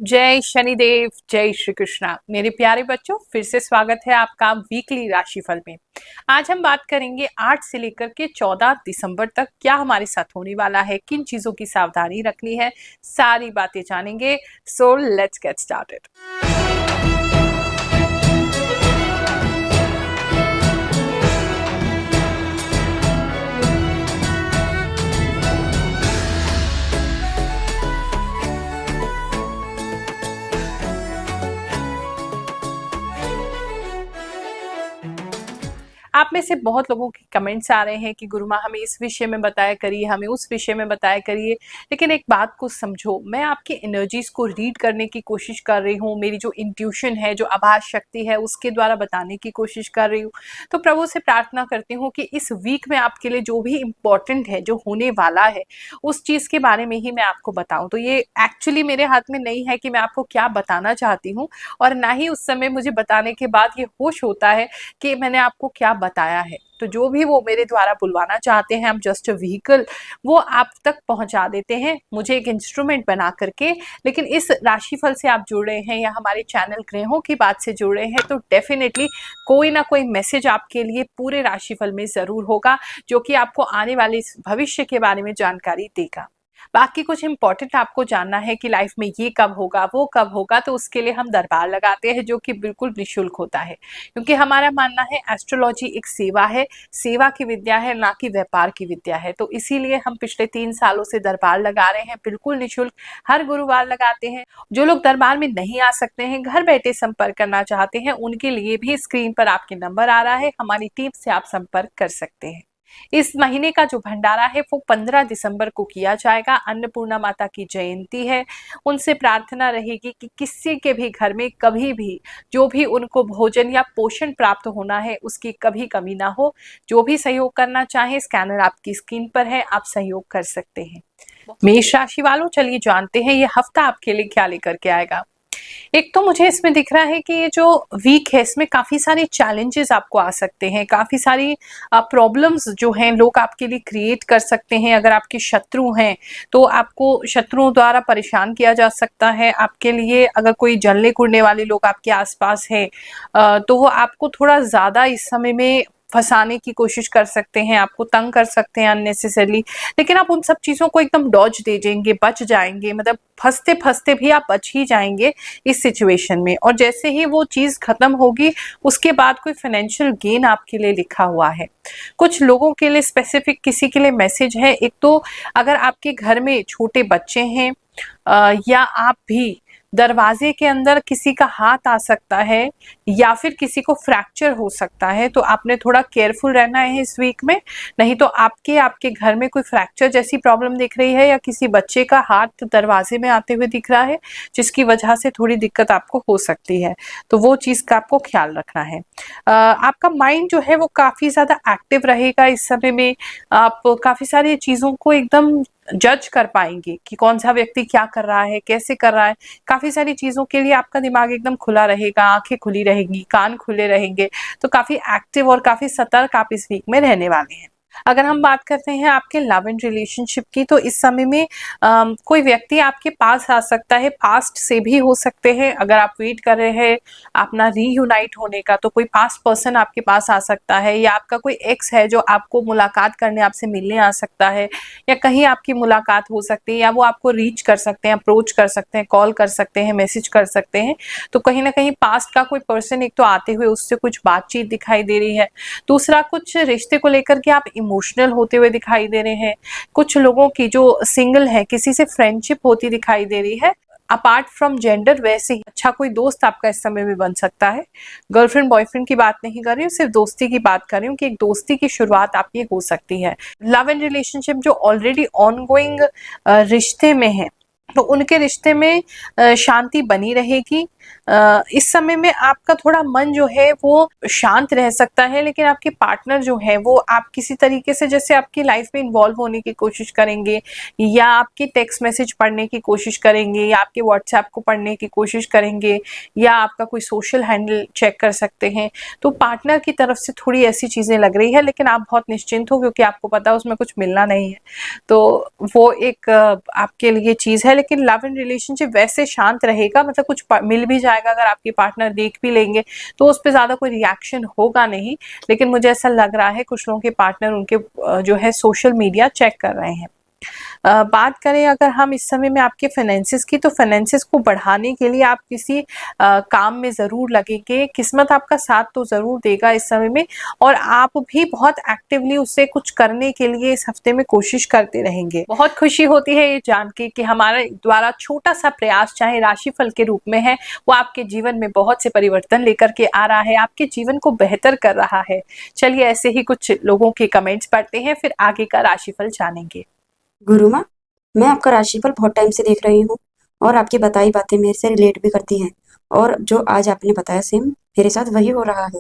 जय शनिदेव, जय श्री कृष्णा। मेरे प्यारे बच्चों, फिर से स्वागत है आपका वीकली राशिफल में। आज हम बात करेंगे 8 से लेकर के 14 दिसंबर तक क्या हमारे साथ होने वाला है, किन चीजों की सावधानी रखनी है, सारी बातें जानेंगे। So let's get started. आप में से बहुत लोगों के कमेंट्स आ रहे हैं कि गुरु माँ हमें इस विषय में बताया करिए, हमें उस विषय में बताया करिए। लेकिन एक बात को समझो, मैं आपकी एनर्जीज को रीड करने की कोशिश कर रही हूँ। मेरी जो इंट्यूशन है, जो आभास शक्ति है, उसके द्वारा बताने की कोशिश कर रही हूँ। तो प्रभु से प्रार्थना करती हूँ कि इस वीक में आपके लिए जो भी इम्पोर्टेंट है, जो होने वाला है, उस चीज के बारे में ही मैं आपको बताऊं। तो ये एक्चुअली मेरे हाथ में नहीं है कि मैं आपको क्या बताना चाहती हूँ, और ना ही उस समय मुझे बताने के बाद ये होश होता है कि मैंने आपको क्या बताया है। तो जो भी वो मेरे द्वारा बुलवाना चाहते हैं, हम जस्ट व्हीकल वो आप तक पहुंचा देते हैं, मुझे एक इंस्ट्रूमेंट बना करके। लेकिन इस राशिफल से आप जुड़ रहे हैं या हमारे चैनल ग्रहों की बात से जुड़ रहे हैं, तो डेफिनेटली कोई ना कोई मैसेज आपके लिए पूरे राशिफल में जरूर होगा, जो कि आपको आने वाले भविष्य के बारे में जानकारी देगा। बाकी कुछ इंपॉर्टेंट आपको जानना है कि लाइफ में ये कब होगा, वो कब होगा, तो उसके लिए हम दरबार लगाते हैं, जो कि बिल्कुल निःशुल्क होता है। क्योंकि हमारा मानना है एस्ट्रोलॉजी एक सेवा है, सेवा की विद्या है, ना कि व्यापार की विद्या है। तो इसीलिए हम पिछले 3 सालों से दरबार लगा रहे हैं, बिल्कुल निःशुल्क। हर गुरुवार लगाते हैं। जो लोग दरबार में नहीं आ सकते हैं, घर बैठे संपर्क करना चाहते हैं, उनके लिए भी स्क्रीन पर आपके नंबर आ रहा है, हमारी टीम से आप संपर्क कर सकते हैं। इस महीने का जो भंडारा है वो 15 दिसंबर को किया जाएगा। अन्नपूर्णा माता की जयंती है। उनसे प्रार्थना रहेगी कि किसी के भी घर में कभी भी जो भी उनको भोजन या पोषण प्राप्त होना है, उसकी कभी कमी ना हो। जो भी सहयोग करना चाहे, स्कैनर आपकी स्क्रीन पर है, आप सहयोग कर सकते हैं। मेष राशि वालों, चलिए जानते हैं ये हफ्ता आपके लिए क्या लेकर के आएगा। एक तो मुझे इसमें दिख रहा है कि ये जो वीक है, इसमें काफी सारे चैलेंजेस आपको आ सकते हैं, काफी सारी प्रॉब्लम्स जो हैं लोग आपके लिए क्रिएट कर सकते हैं। अगर आपके शत्रु हैं तो आपको शत्रुओं द्वारा परेशान किया जा सकता है। आपके लिए अगर कोई जलने कुड़ने वाले लोग आपके आसपास हैं, तो वो आपको थोड़ा ज्यादा इस समय में फंसाने की कोशिश कर सकते हैं, आपको तंग कर सकते हैं अननेसेसरली। लेकिन आप उन सब चीजों को एकदम डॉज दे देंगे, बच जाएंगे, मतलब फंसते फंसते भी आप बच ही जाएंगे इस सिचुएशन में। और जैसे ही वो चीज खत्म होगी, उसके बाद कोई फाइनेंशियल गेन आपके लिए लिखा हुआ है। कुछ लोगों के लिए स्पेसिफिक किसी के लिए मैसेज है। एक तो अगर आपके घर में छोटे बच्चे हैं, या आप भी, दरवाजे के अंदर किसी का हाथ आ सकता है, या फिर किसी को फ्रैक्चर हो सकता है, तो आपने थोड़ा केयरफुल रहना है इस वीक में। नहीं तो आपके घर में कोई फ्रैक्चर जैसी प्रॉब्लम दिख रही है, या किसी बच्चे का हाथ दरवाजे में आते हुए दिख रहा है, जिसकी वजह से थोड़ी दिक्कत आपको हो सकती है। तो वो चीज का आपको ख्याल रखना है। आपका माइंड जो है वो काफी ज्यादा एक्टिव रहेगा इस समय में। आप काफी सारी चीजों को एकदम जज कर पाएंगे कि कौन सा व्यक्ति क्या कर रहा है, कैसे कर रहा है। काफी सारी चीजों के लिए आपका दिमाग एकदम खुला रहेगा, आंखें खुली रहेंगी, कान खुले रहेंगे। तो काफी एक्टिव और काफी सतर्क आप इस वीक में रहने वाले हैं। अगर हम बात करते हैं आपके लव एंड रिलेशनशिप की, तो इस समय में कोई व्यक्ति आपके पास आ सकता है, पास्ट से भी हो सकते हैं। अगर आप वेट कर रहे हैं अपना रीयूनाइट होने का, तो कोई पास्ट पर्सन आपके पास आ सकता है, या आपका कोई एक्स है जो आपको मुलाकात करने, आपसे मिलने आ सकता है, या कहीं आपकी मुलाकात हो सकती है, या वो आपको रीच कर सकते हैं, अप्रोच कर सकते हैं, कॉल कर सकते हैं, मैसेज कर सकते हैं। तो कहीं ना कहीं पास्ट का कोई पर्सन एक तो आते हुए, उससे कुछ बातचीत दिखाई दे रही है। दूसरा, कुछ रिश्ते को लेकर के आप इमोशनल होते हुए दिखाई दे रहे हैं। कुछ लोगों की जो सिंगल है, किसी से फ्रेंडशिप होती दिखाई दे रही है, अपार्ट फ्रॉम जेंडर। वैसे ही अच्छा कोई दोस्त आपका इस समय में बन सकता है। गर्लफ्रेंड बॉयफ्रेंड की बात नहीं कर रही हूँ, सिर्फ दोस्ती की बात कर रही हूँ कि एक दोस्ती की शुरुआत आपकी हो सकती है। लव एंड रिलेशनशिप जो ऑलरेडी ऑनगोइंग रिश्ते में है, तो उनके रिश्ते में शांति बनी रहेगी। इस समय में आपका थोड़ा मन जो है वो शांत रह सकता है, लेकिन आपके पार्टनर जो है वो आप किसी तरीके से जैसे आपकी लाइफ में इन्वॉल्व होने की कोशिश करेंगे, या आपके टेक्स्ट मैसेज पढ़ने की कोशिश करेंगे, या आपके व्हाट्सएप को पढ़ने की कोशिश करेंगे, या आपका कोई सोशल हैंडल चेक कर सकते हैं। तो पार्टनर की तरफ से थोड़ी ऐसी चीजें लग रही है, लेकिन आप बहुत निश्चिंत हो, क्योंकि आपको पता है उसमें कुछ मिलना नहीं है। तो वो एक आपके लिए चीज है। लेकिन लव एंड रिलेशनशिप वैसे शांत रहेगा, मतलब कुछ मिल भी जाएगा, अगर आपके पार्टनर देख भी लेंगे तो उस पर ज़्यादा कोई रिएक्शन होगा नहीं। लेकिन मुझे ऐसा लग रहा है कुछ लोगों के पार्टनर उनके जो है सोशल मीडिया चेक कर रहे हैं। बात करें अगर हम इस समय में आपके फाइनेंसिस की, तो फाइनेंसिस को बढ़ाने के लिए आप किसी काम में ज़रूर लगेंगे। किस्मत आपका साथ तो ज़रूर देगा इस समय में, और आप भी बहुत एक्टिवली उससे कुछ करने के लिए इस हफ्ते में कोशिश करते रहेंगे। बहुत खुशी होती है ये जान के कि हमारे द्वारा छोटा सा प्रयास, चाहे राशिफल के रूप में है, वो आपके जीवन में बहुत से परिवर्तन लेकर के आ रहा है, आपके जीवन को बेहतर कर रहा है। चलिए ऐसे ही कुछ लोगों के कमेंट्स पढ़ते हैं, फिर आगे का राशिफल जानेंगे। गुरु माँ, मैं आपका राशिफल बहुत टाइम से देख रही हूँ और आपकी बताई बातें मेरे से रिलेट भी करती हैं, और जो आज आपने बताया सेम मेरे साथ वही हो रहा है।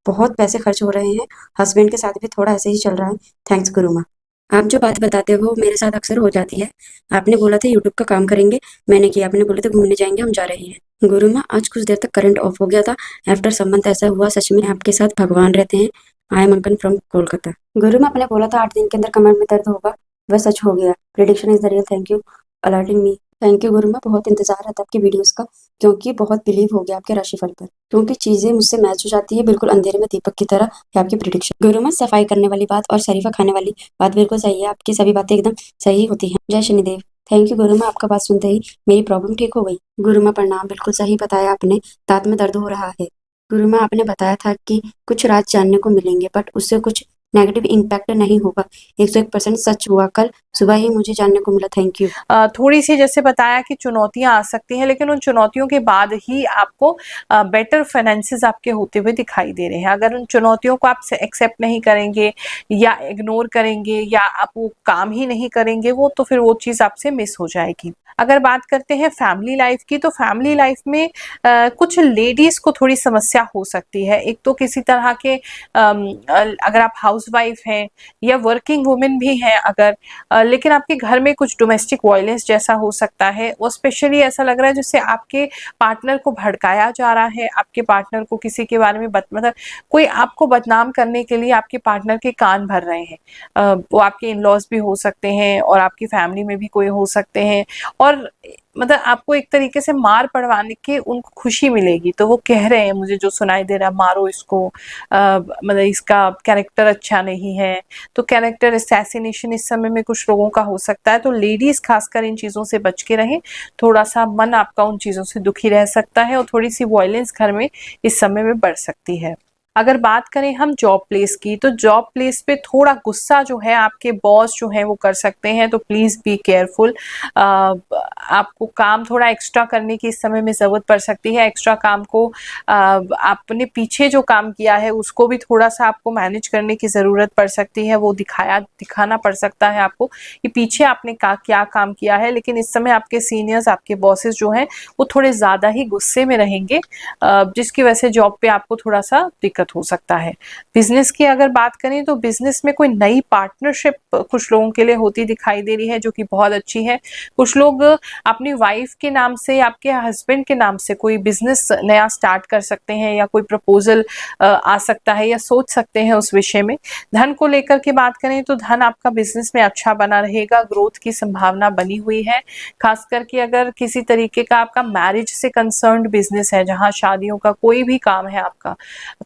बहुत पैसे खर्च हो रहे हैं, हस्बैंड के साथ भी थोड़ा ऐसे ही चल रहा है। थैंक्स गुरु माँ। आप जो बात बताते हो मेरे साथ अक्सर हो जाती है। आपने बोला था यूट्यूब का काम करेंगे, मैंने किया। आपने बोले थे घूमने जाएंगे, हम जा रहे हैं। गुरु माँ, आज कुछ देर तक करंट ऑफ हो गया था। आफ्टर सम मंथ ऐसा हुआ, सच में आपके साथ भगवान रहते हैं। आई एम अंकन फ्रॉम कोलकाता। गुरु माँ, आपने बोला था 8 दिन के अंदर कमर में दर्द होगा, वह सच हो गया। Prediction is the real. Thank you alerting me. Thank you गुरु माँ, बहुत इंतजार रहता है आपकी वीडियोस का, क्योंकि बहुत बिलीव हो गया आपके राशिफल पर, क्योंकि चीजें मुझसे मैच हो जाती है बिल्कुल अंधेरे में दीपक की तरह है आपकी प्रिडिक्शन। गुरु माँ, सफाई करने वाली बात और शरीफा खाने वाली बात बिल्कुल सही है, आपकी सभी बातें एकदम सही होती हैं। जय शनिदेव। थैंक यू गुरु माँ, आपका बात सुनते ही मेरी प्रॉब्लम ठीक हो गई। गुरु माँ प्रणाम, बिल्कुल सही बताया आपने, दांत में दर्द हो रहा है। गुरु माँ, आपने बताया था कि कुछ राज जानने को मिलेंगे, बट उससे कुछ नेगेटिव इम्पैक्ट नहीं होगा। 101% सच हुआ, कल सुबह ही मुझे जानने को मिला। Thank you. थोड़ी सी जैसे बताया कि चुनौतियां आ सकती हैं, लेकिन उन चुनौतियों के बाद ही आपको बेटर फाइनेंसेस आपके होते हुए दिखाई दे रहे हैं। अगर उन चुनौतियों को आप एक्सेप्ट नहीं करेंगे या इग्नोर करेंगे या आप वो काम ही नहीं करेंगे वो, तो फिर वो चीज़ आपसे मिस हो जाएगी। अगर बात करते हैं फैमिली लाइफ की, तो फैमिली लाइफ में कुछ लेडीज को थोड़ी समस्या हो सकती है। एक तो किसी तरह के अगर आप हाउसवाइफ हैं या वर्किंग वुमेन भी हैं अगर, लेकिन आपके घर में कुछ डोमेस्टिक वायलेंस जैसा हो सकता है। वो स्पेशली ऐसा लग रहा है जैसे आपके पार्टनर को भड़काया जा रहा है, आपके पार्टनर को किसी के बारे में मतलब कोई आपको बदनाम करने के लिए आपके पार्टनर के कान भर रहे हैं। वो आपके इन लॉज भी हो सकते हैं और आपकी फैमिली में भी कोई हो सकते हैं, और मतलब आपको एक तरीके से मार पड़वाने की उनको खुशी मिलेगी, तो वो कह रहे हैं मुझे जो सुनाई दे रहा है, मारो इसको, मतलब इसका कैरेक्टर अच्छा नहीं है। तो कैरेक्टर असैसिनेशन इस समय में कुछ लोगों का हो सकता है, तो लेडीज खासकर इन चीज़ों से बच के रहें। थोड़ा सा मन आपका उन चीज़ों से दुखी रह सकता है और थोड़ी सी वायलेंस घर में इस समय में बढ़ सकती है। अगर बात करें हम जॉब प्लेस की, तो जॉब प्लेस पे थोड़ा गुस्सा जो है आपके बॉस जो है वो कर सकते हैं, तो प्लीज़ बी केयरफुल। आपको काम थोड़ा एक्स्ट्रा करने की इस समय में ज़रूरत पड़ सकती है। एक्स्ट्रा काम को आपने पीछे जो काम किया है उसको भी थोड़ा सा आपको मैनेज करने की ज़रूरत पड़ सकती है। वो दिखाना पड़ सकता है आपको कि पीछे आपने क्या काम किया है। लेकिन इस समय आपके सीनियर्स, आपके बॉसेस जो हैं वो थोड़े ज़्यादा ही गुस्से में रहेंगे, जिसकी वजह से जॉब पे आपको थोड़ा सा दिक्कत हो सकता है। बिजनेस की अगर बात करें, तो बिजनेस में कोई नई पार्टनरशिप कुछ लोगों के लिए होती दिखाई दे रही है, जो कि बहुत अच्छी है। कुछ लोग अपनी वाइफ के नाम से, आपके हस्बैंड के नाम से कोई बिजनेस नया स्टार्ट कर सकते हैं, या कोई प्रपोजल आ सकता है या सोच सकते हैं उस विषय में। धन को लेकर के बात करें, तो धन आपका बिजनेस में अच्छा बना रहेगा, ग्रोथ की संभावना बनी हुई है। खास करके अगर किसी तरीके का आपका मैरिज से कंसर्न्ड बिजनेस है, जहां शादियों का कोई भी काम है आपका,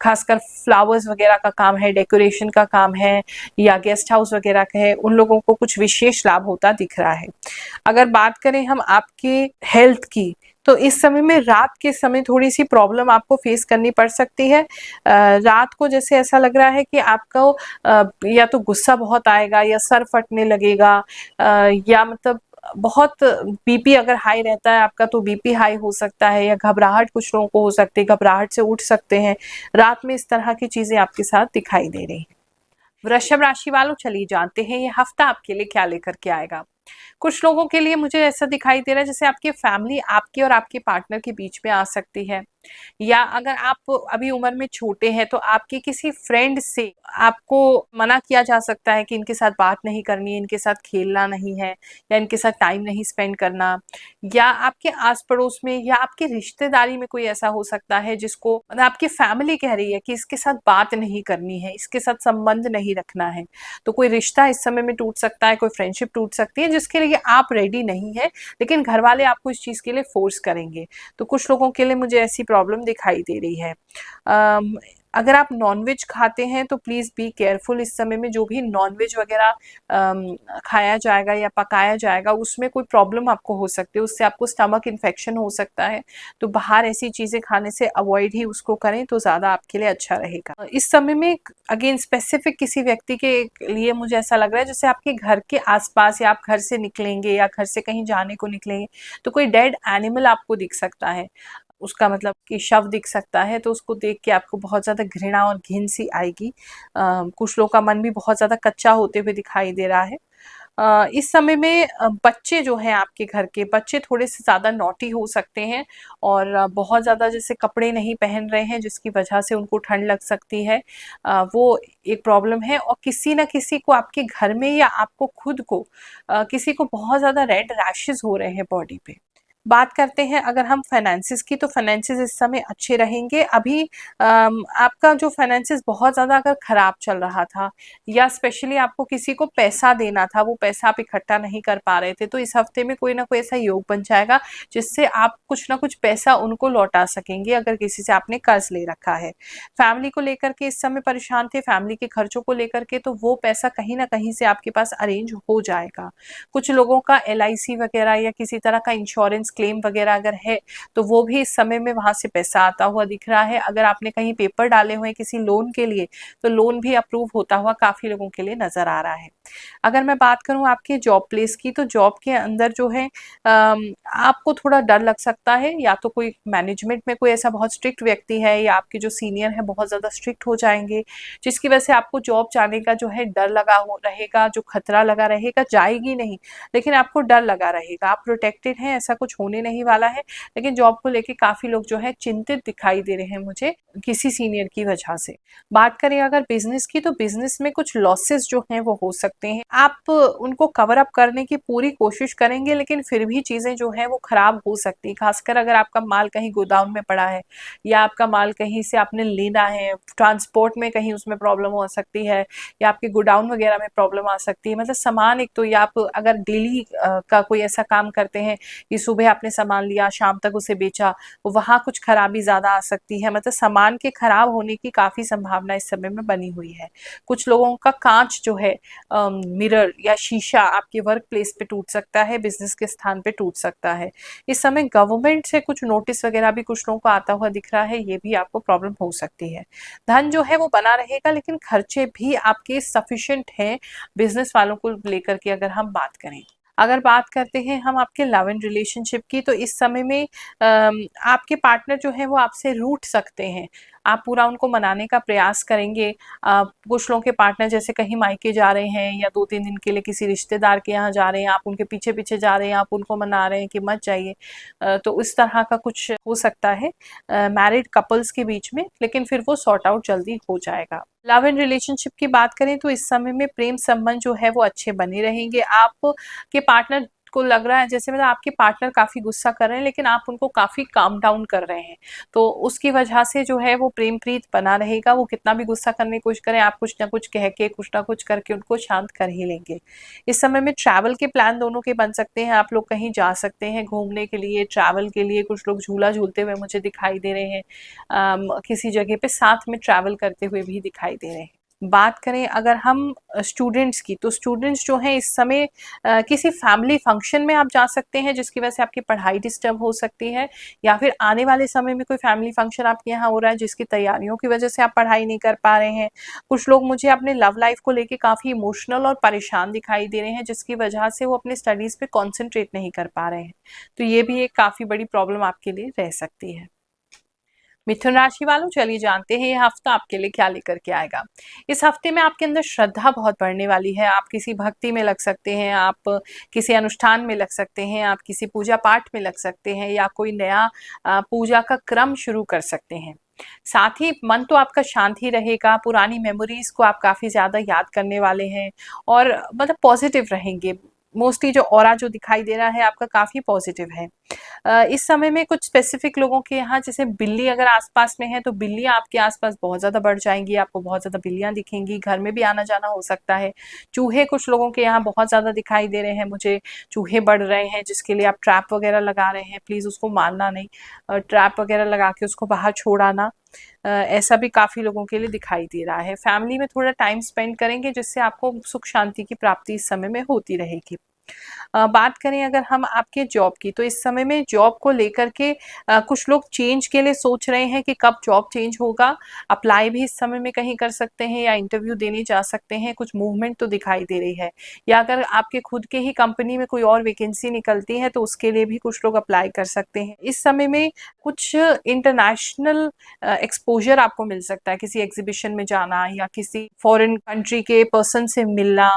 खासकर फ्लावर्स वगैरह का काम है, डेकोरेशन का काम है, या गेस्ट हाउस वगैरह का है, उन लोगों को कुछ विशेष लाभ होता दिख रहा है। अगर बात करें हम आपके हेल्थ की, तो इस समय में रात के समय थोड़ी सी प्रॉब्लम आपको फेस करनी पड़ सकती है। रात को जैसे ऐसा लग रहा है कि आपको या तो गुस्सा बहुत आएगा, या सर फटने लगेगा, या मतलब बहुत बीपी अगर हाई रहता है आपका, तो बीपी हाई हो सकता है, या घबराहट कुछ लोगों को हो सकती है, घबराहट से उठ सकते हैं रात में। इस तरह की चीजें आपके साथ दिखाई दे रही हैं। वृषभ राशि वालों, चलिए जानते हैं ये हफ्ता आपके लिए क्या लेकर के आएगा। कुछ लोगों के लिए मुझे ऐसा दिखाई दे रहा है जैसे आपकी फैमिली आपके और आपके पार्टनर के बीच में आ सकती है। या अगर आप अभी उम्र में छोटे हैं तो आपके किसी फ्रेंड से आपको मना किया जा सकता है कि इनके साथ बात नहीं करनी है, इनके साथ खेलना नहीं है या इनके साथ टाइम नहीं स्पेंड करना। या आपके आस पड़ोस में या आपकी रिश्तेदारी में कोई ऐसा हो सकता है जिसको मतलब आपकी फैमिली कह रही है कि इसके साथ बात नहीं करनी है, इसके साथ संबंध नहीं रखना है। तो कोई रिश्ता इस समय में टूट सकता है, कोई फ्रेंडशिप टूट सकती है जिसके लिए आप रेडी नहीं है, लेकिन घर वाले आपको इस चीज के लिए फोर्स करेंगे। तो कुछ लोगों के लिए मुझे ऐसी प्रॉब्लम दिखाई दे रही है। अम, अगर आप नॉनवेज खाते हैं तो प्लीज बी केयरफुल। इस समय में जो भी नॉनवेज वगैरह खाया जाएगा या पकाया जाएगा उसमें कोई प्रॉब्लम आपको हो सकती है, उससे आपको स्टमक इन्फेक्शन हो सकता है। तो बाहर ऐसी चीजें खाने से अवॉइड ही उसको करें तो ज्यादा आपके लिए अच्छा रहेगा। इस समय में अगेन स्पेसिफिक किसी व्यक्ति के लिए मुझे ऐसा लग रहा है जैसे आपके घर के आसपास या आप घर से निकलेंगे या घर से कहीं जाने को निकलेंगे तो कोई डेड एनिमल आपको दिख सकता है, उसका मतलब कि शव दिख सकता है, तो उसको देख के आपको बहुत ज़्यादा घृणा और घिन सी आएगी। कुछ लोगों का मन भी बहुत ज़्यादा कच्चा होते हुए दिखाई दे रहा है। इस समय में बच्चे जो हैं आपके घर के बच्चे थोड़े से ज़्यादा नॉटी हो सकते हैं और बहुत ज़्यादा जैसे कपड़े नहीं पहन रहे हैं जिसकी वजह से उनको ठंड लग सकती है। वो एक प्रॉब्लम है। और किसी ना किसी को आपके घर में या आपको खुद को किसी को बहुत ज़्यादा रेड रैशेस हो रहे हैं बॉडी पे। बात करते हैं अगर हम फाइनेंसिस की, तो फाइनेंसिस इस समय अच्छे रहेंगे। अभी आपका जो फाइनेंसिस बहुत ज़्यादा अगर खराब चल रहा था या स्पेशली आपको किसी को पैसा देना था, वो पैसा आप इकट्ठा नहीं कर पा रहे थे, तो इस हफ्ते में कोई ना कोई ऐसा योग बन जाएगा जिससे आप कुछ ना कुछ पैसा उनको लौटा सकेंगे अगर किसी से आपने कर्ज ले रखा है। फैमिली को लेकर के इस समय परेशान थे, फैमिली के खर्चों को लेकर के, तो वो पैसा कहीं ना कहीं से आपके पास अरेंज हो जाएगा। कुछ लोगों का एलआईसी वगैरह या किसी तरह का इंश्योरेंस क्लेम वगैरह अगर है तो वो भी इस समय में वहां से पैसा आता हुआ दिख रहा है। अगर आपने कहीं पेपर डाले हुए हैं किसी लोन के लिए तो लोन भी अप्रूव होता हुआ काफी लोगों के लिए नजर आ रहा है। अगर मैं बात करूं आपके जॉब प्लेस की, तो जॉब के अंदर जो है आपको थोड़ा डर लग सकता है, या तो कोई मैनेजमेंट में कोई ऐसा बहुत स्ट्रिक्ट व्यक्ति है या आपके जो सीनियर है बहुत ज्यादा स्ट्रिक्ट हो जाएंगे जिसकी वजह से आपको जॉब जाने का जो है डर लगा हो रहेगा, जो खतरा लगा रहेगा, जाएगी नहीं लेकिन आपको डर लगा रहेगा। आप प्रोटेक्टेड हैं, ऐसा कुछ होने नहीं वाला है, लेकिन जॉब को लेके काफी लोग जो है चिंतित दिखाई दे रहे हैं मुझे किसी सीनियर की वजह से। बात करें अगर बिजनेस की, तो बिजनेस में कुछ लॉसेस जो हैं वो हो सकते हैं। आप उनको कवर अप करने की पूरी कोशिश करेंगे लेकिन फिर भी चीजें जो है वो खराब हो सकती है, खासकर अगर आपका माल कहीं गोदाम में पड़ा है या आपका माल कहीं से आपने लेना है, ट्रांसपोर्ट में कहीं उसमें प्रॉब्लम हो सकती है या आपके गोडाउन वगैरह में प्रॉब्लम आ सकती है। मतलब सामान एक तो, या आप अगर डेली का कोई ऐसा काम करते हैं कि सुबह आपने सामान लिया शाम तक उसे बेचा, वहां कुछ खराबी ज्यादा आ सकती है। मतलब सामान के खराब होने की काफी संभावना इस समय में बनी हुई है। कुछ लोगों का कांच जो है, मिरर या शीशा आपके वर्क प्लेस पे टूट सकता है, बिजनेस के स्थान पे टूट सकता है। इस समय गवर्नमेंट से कुछ नोटिस वगैरह भी कुछ लोगों को आता हुआ दिख रहा है, ये भी आपको प्रॉब्लम हो सकती है। धन जो है वो बना रहेगा लेकिन खर्चे भी आपके सफिशिएंट हैं बिजनेस वालों को लेकर के अगर हम बात करें। अगर बात करते हैं हम आपके लव एंड रिलेशनशिप की, तो इस समय में आपके पार्टनर जो है वो आपसे रूठ सकते हैं। आप पूरा उनको मनाने का प्रयास करेंगे। कुछ लोगों के पार्टनर जैसे कहीं मायके जा रहे हैं या 2-3 दिन के लिए किसी रिश्तेदार के यहाँ जा रहे हैं, आप उनके पीछे पीछे जा रहे हैं, आप उनको मना रहे हैं कि मत जाइए। तो इस तरह का कुछ हो सकता है मैरिड कपल्स के बीच में, लेकिन फिर वो सॉर्ट आउट जल्दी हो जाएगा। लव एंड रिलेशनशिप की बात करें तो इस समय में प्रेम संबंध जो है वो अच्छे बने रहेंगे। आप के पार्टनर को लग रहा है जैसे मतलब आपके पार्टनर काफी गुस्सा कर रहे हैं लेकिन आप उनको काफी काम डाउन कर रहे हैं, तो उसकी वजह से जो है वो प्रेम प्रीत बना रहेगा। वो कितना भी गुस्सा करने की कोशिश करें, आप कुछ ना कुछ कह के कुछ ना कुछ करके उनको शांत कर ही लेंगे। इस समय में ट्रैवल के प्लान दोनों के बन सकते हैं, आप लोग कहीं जा सकते हैं घूमने के लिए, ट्रैवल के लिए। कुछ लोग झूला झूलते हुए मुझे दिखाई दे रहे हैं, किसी जगह पे साथ में ट्रैवल करते हुए भी दिखाई दे रहे हैं। बात करें अगर हम स्टूडेंट्स की, तो स्टूडेंट्स जो हैं इस समय किसी फैमिली फंक्शन में आप जा सकते हैं जिसकी वजह से आपकी पढ़ाई डिस्टर्ब हो सकती है, या फिर आने वाले समय में कोई फैमिली फंक्शन आपके यहाँ हो रहा है जिसकी तैयारियों की वजह से आप पढ़ाई नहीं कर पा रहे हैं। कुछ लोग मुझे अपने लव लाइफ को लेके काफी इमोशनल और परेशान दिखाई दे रहे हैं जिसकी वजह से वो अपने स्टडीज पे कॉन्सेंट्रेट नहीं कर पा रहे हैं, तो ये भी एक काफी बड़ी प्रॉब्लम आपके लिए रह सकती है। मिथुन राशि वालों, चलिए जानते हैं ये हफ्ता आपके लिए क्या लेकर के आएगा। इस हफ्ते में आपके अंदर श्रद्धा बहुत बढ़ने वाली है। आप किसी भक्ति में लग सकते हैं, आप किसी अनुष्ठान में लग सकते हैं, आप किसी पूजा पाठ में लग सकते हैं, या कोई नया पूजा का क्रम शुरू कर सकते हैं। साथ ही मन तो आपका शांत ही रहेगा। पुरानी मेमोरीज को आप काफी ज्यादा याद करने वाले हैं और मतलब पॉजिटिव रहेंगे। मोस्टली जो ऑरा जो दिखाई दे रहा है आपका काफी पॉजिटिव है। इस समय में कुछ स्पेसिफिक लोगों के यहाँ, जैसे बिल्ली अगर आसपास में है तो बिल्लियां आपके आसपास बहुत ज्यादा बढ़ जाएंगी, आपको बहुत ज्यादा बिल्लियां दिखेंगी, घर में भी आना जाना हो सकता है। चूहे कुछ लोगों के यहाँ बहुत ज्यादा दिखाई दे रहे हैं मुझे, चूहे बढ़ रहे हैं जिसके लिए आप ट्रैप वगैरह लगा रहे हैं, प्लीज उसको मारना नहीं, ट्रैप वगैरह लगा के उसको बाहर छोड़ाना। ऐसा भी काफी लोगों के लिए दिखाई दे रहा है। फैमिली में थोड़ा टाइम स्पेंड करेंगे जिससे आपको सुख शांति की प्राप्ति इस समय में होती रहेगी। बात करें अगर हम आपके जॉब की, तो इस समय में जॉब को लेकर के कुछ लोग चेंज के लिए सोच रहे हैं कि कब जॉब चेंज होगा। अप्लाई भी इस समय में कहीं कर सकते हैं या इंटरव्यू देने जा सकते हैं। कुछ मूवमेंट तो दिखाई दे रही है, या अगर आपके खुद के ही कंपनी में कोई और वैकेंसी निकलती है तो उसके लिए भी कुछ लोग अप्लाई कर सकते हैं। इस समय में कुछ इंटरनेशनल एक्सपोजर आपको मिल सकता है, किसी एग्जीबिशन में जाना या किसी फॉरेन कंट्री के पर्सन से मिलना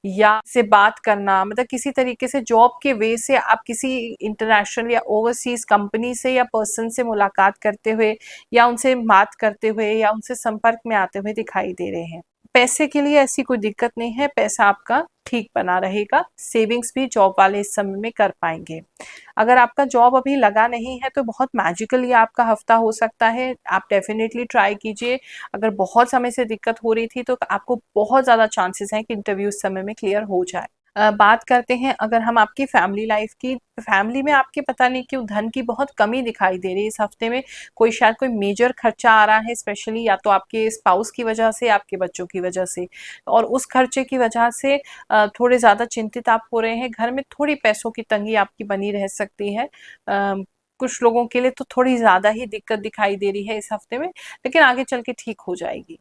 या से बात करना, मतलब किसी तरीके से जॉब के वे से आप किसी इंटरनेशनल या ओवरसीज कंपनी से या पर्सन से मुलाकात करते हुए या उनसे बात करते हुए या उनसे संपर्क में आते हुए दिखाई दे रहे हैं। पैसे के लिए ऐसी कोई दिक्कत नहीं है, पैसा आपका ठीक बना रहेगा। सेविंग्स भी जॉब वाले इस समय में कर पाएंगे। अगर आपका जॉब अभी लगा नहीं है तो बहुत मैजिकल ये आपका हफ्ता हो सकता है। आप डेफिनेटली ट्राई कीजिए। अगर बहुत समय से दिक्कत हो रही थी तो आपको बहुत ज़्यादा चांसेस हैं कि इंटरव्यू इस समय में क्लियर हो जाए। बात करते हैं अगर हम आपकी फैमिली लाइफ की। फैमिली में आपके पता नहीं क्यों धन की बहुत कमी दिखाई दे रही है इस हफ्ते में। कोई शायद कोई मेजर खर्चा आ रहा है, स्पेशली या तो आपके स्पाउस की वजह से, आपके बच्चों की वजह से, और उस खर्चे की वजह से थोड़े ज़्यादा चिंतित आप हो रहे हैं। घर में थोड़ी पैसों की तंगी आपकी बनी रह सकती है। कुछ लोगों के लिए तो थोड़ी ज़्यादा ही दिक्कत दिखाई दे रही है इस हफ्ते में, लेकिन आगे चल के ठीक हो जाएगी।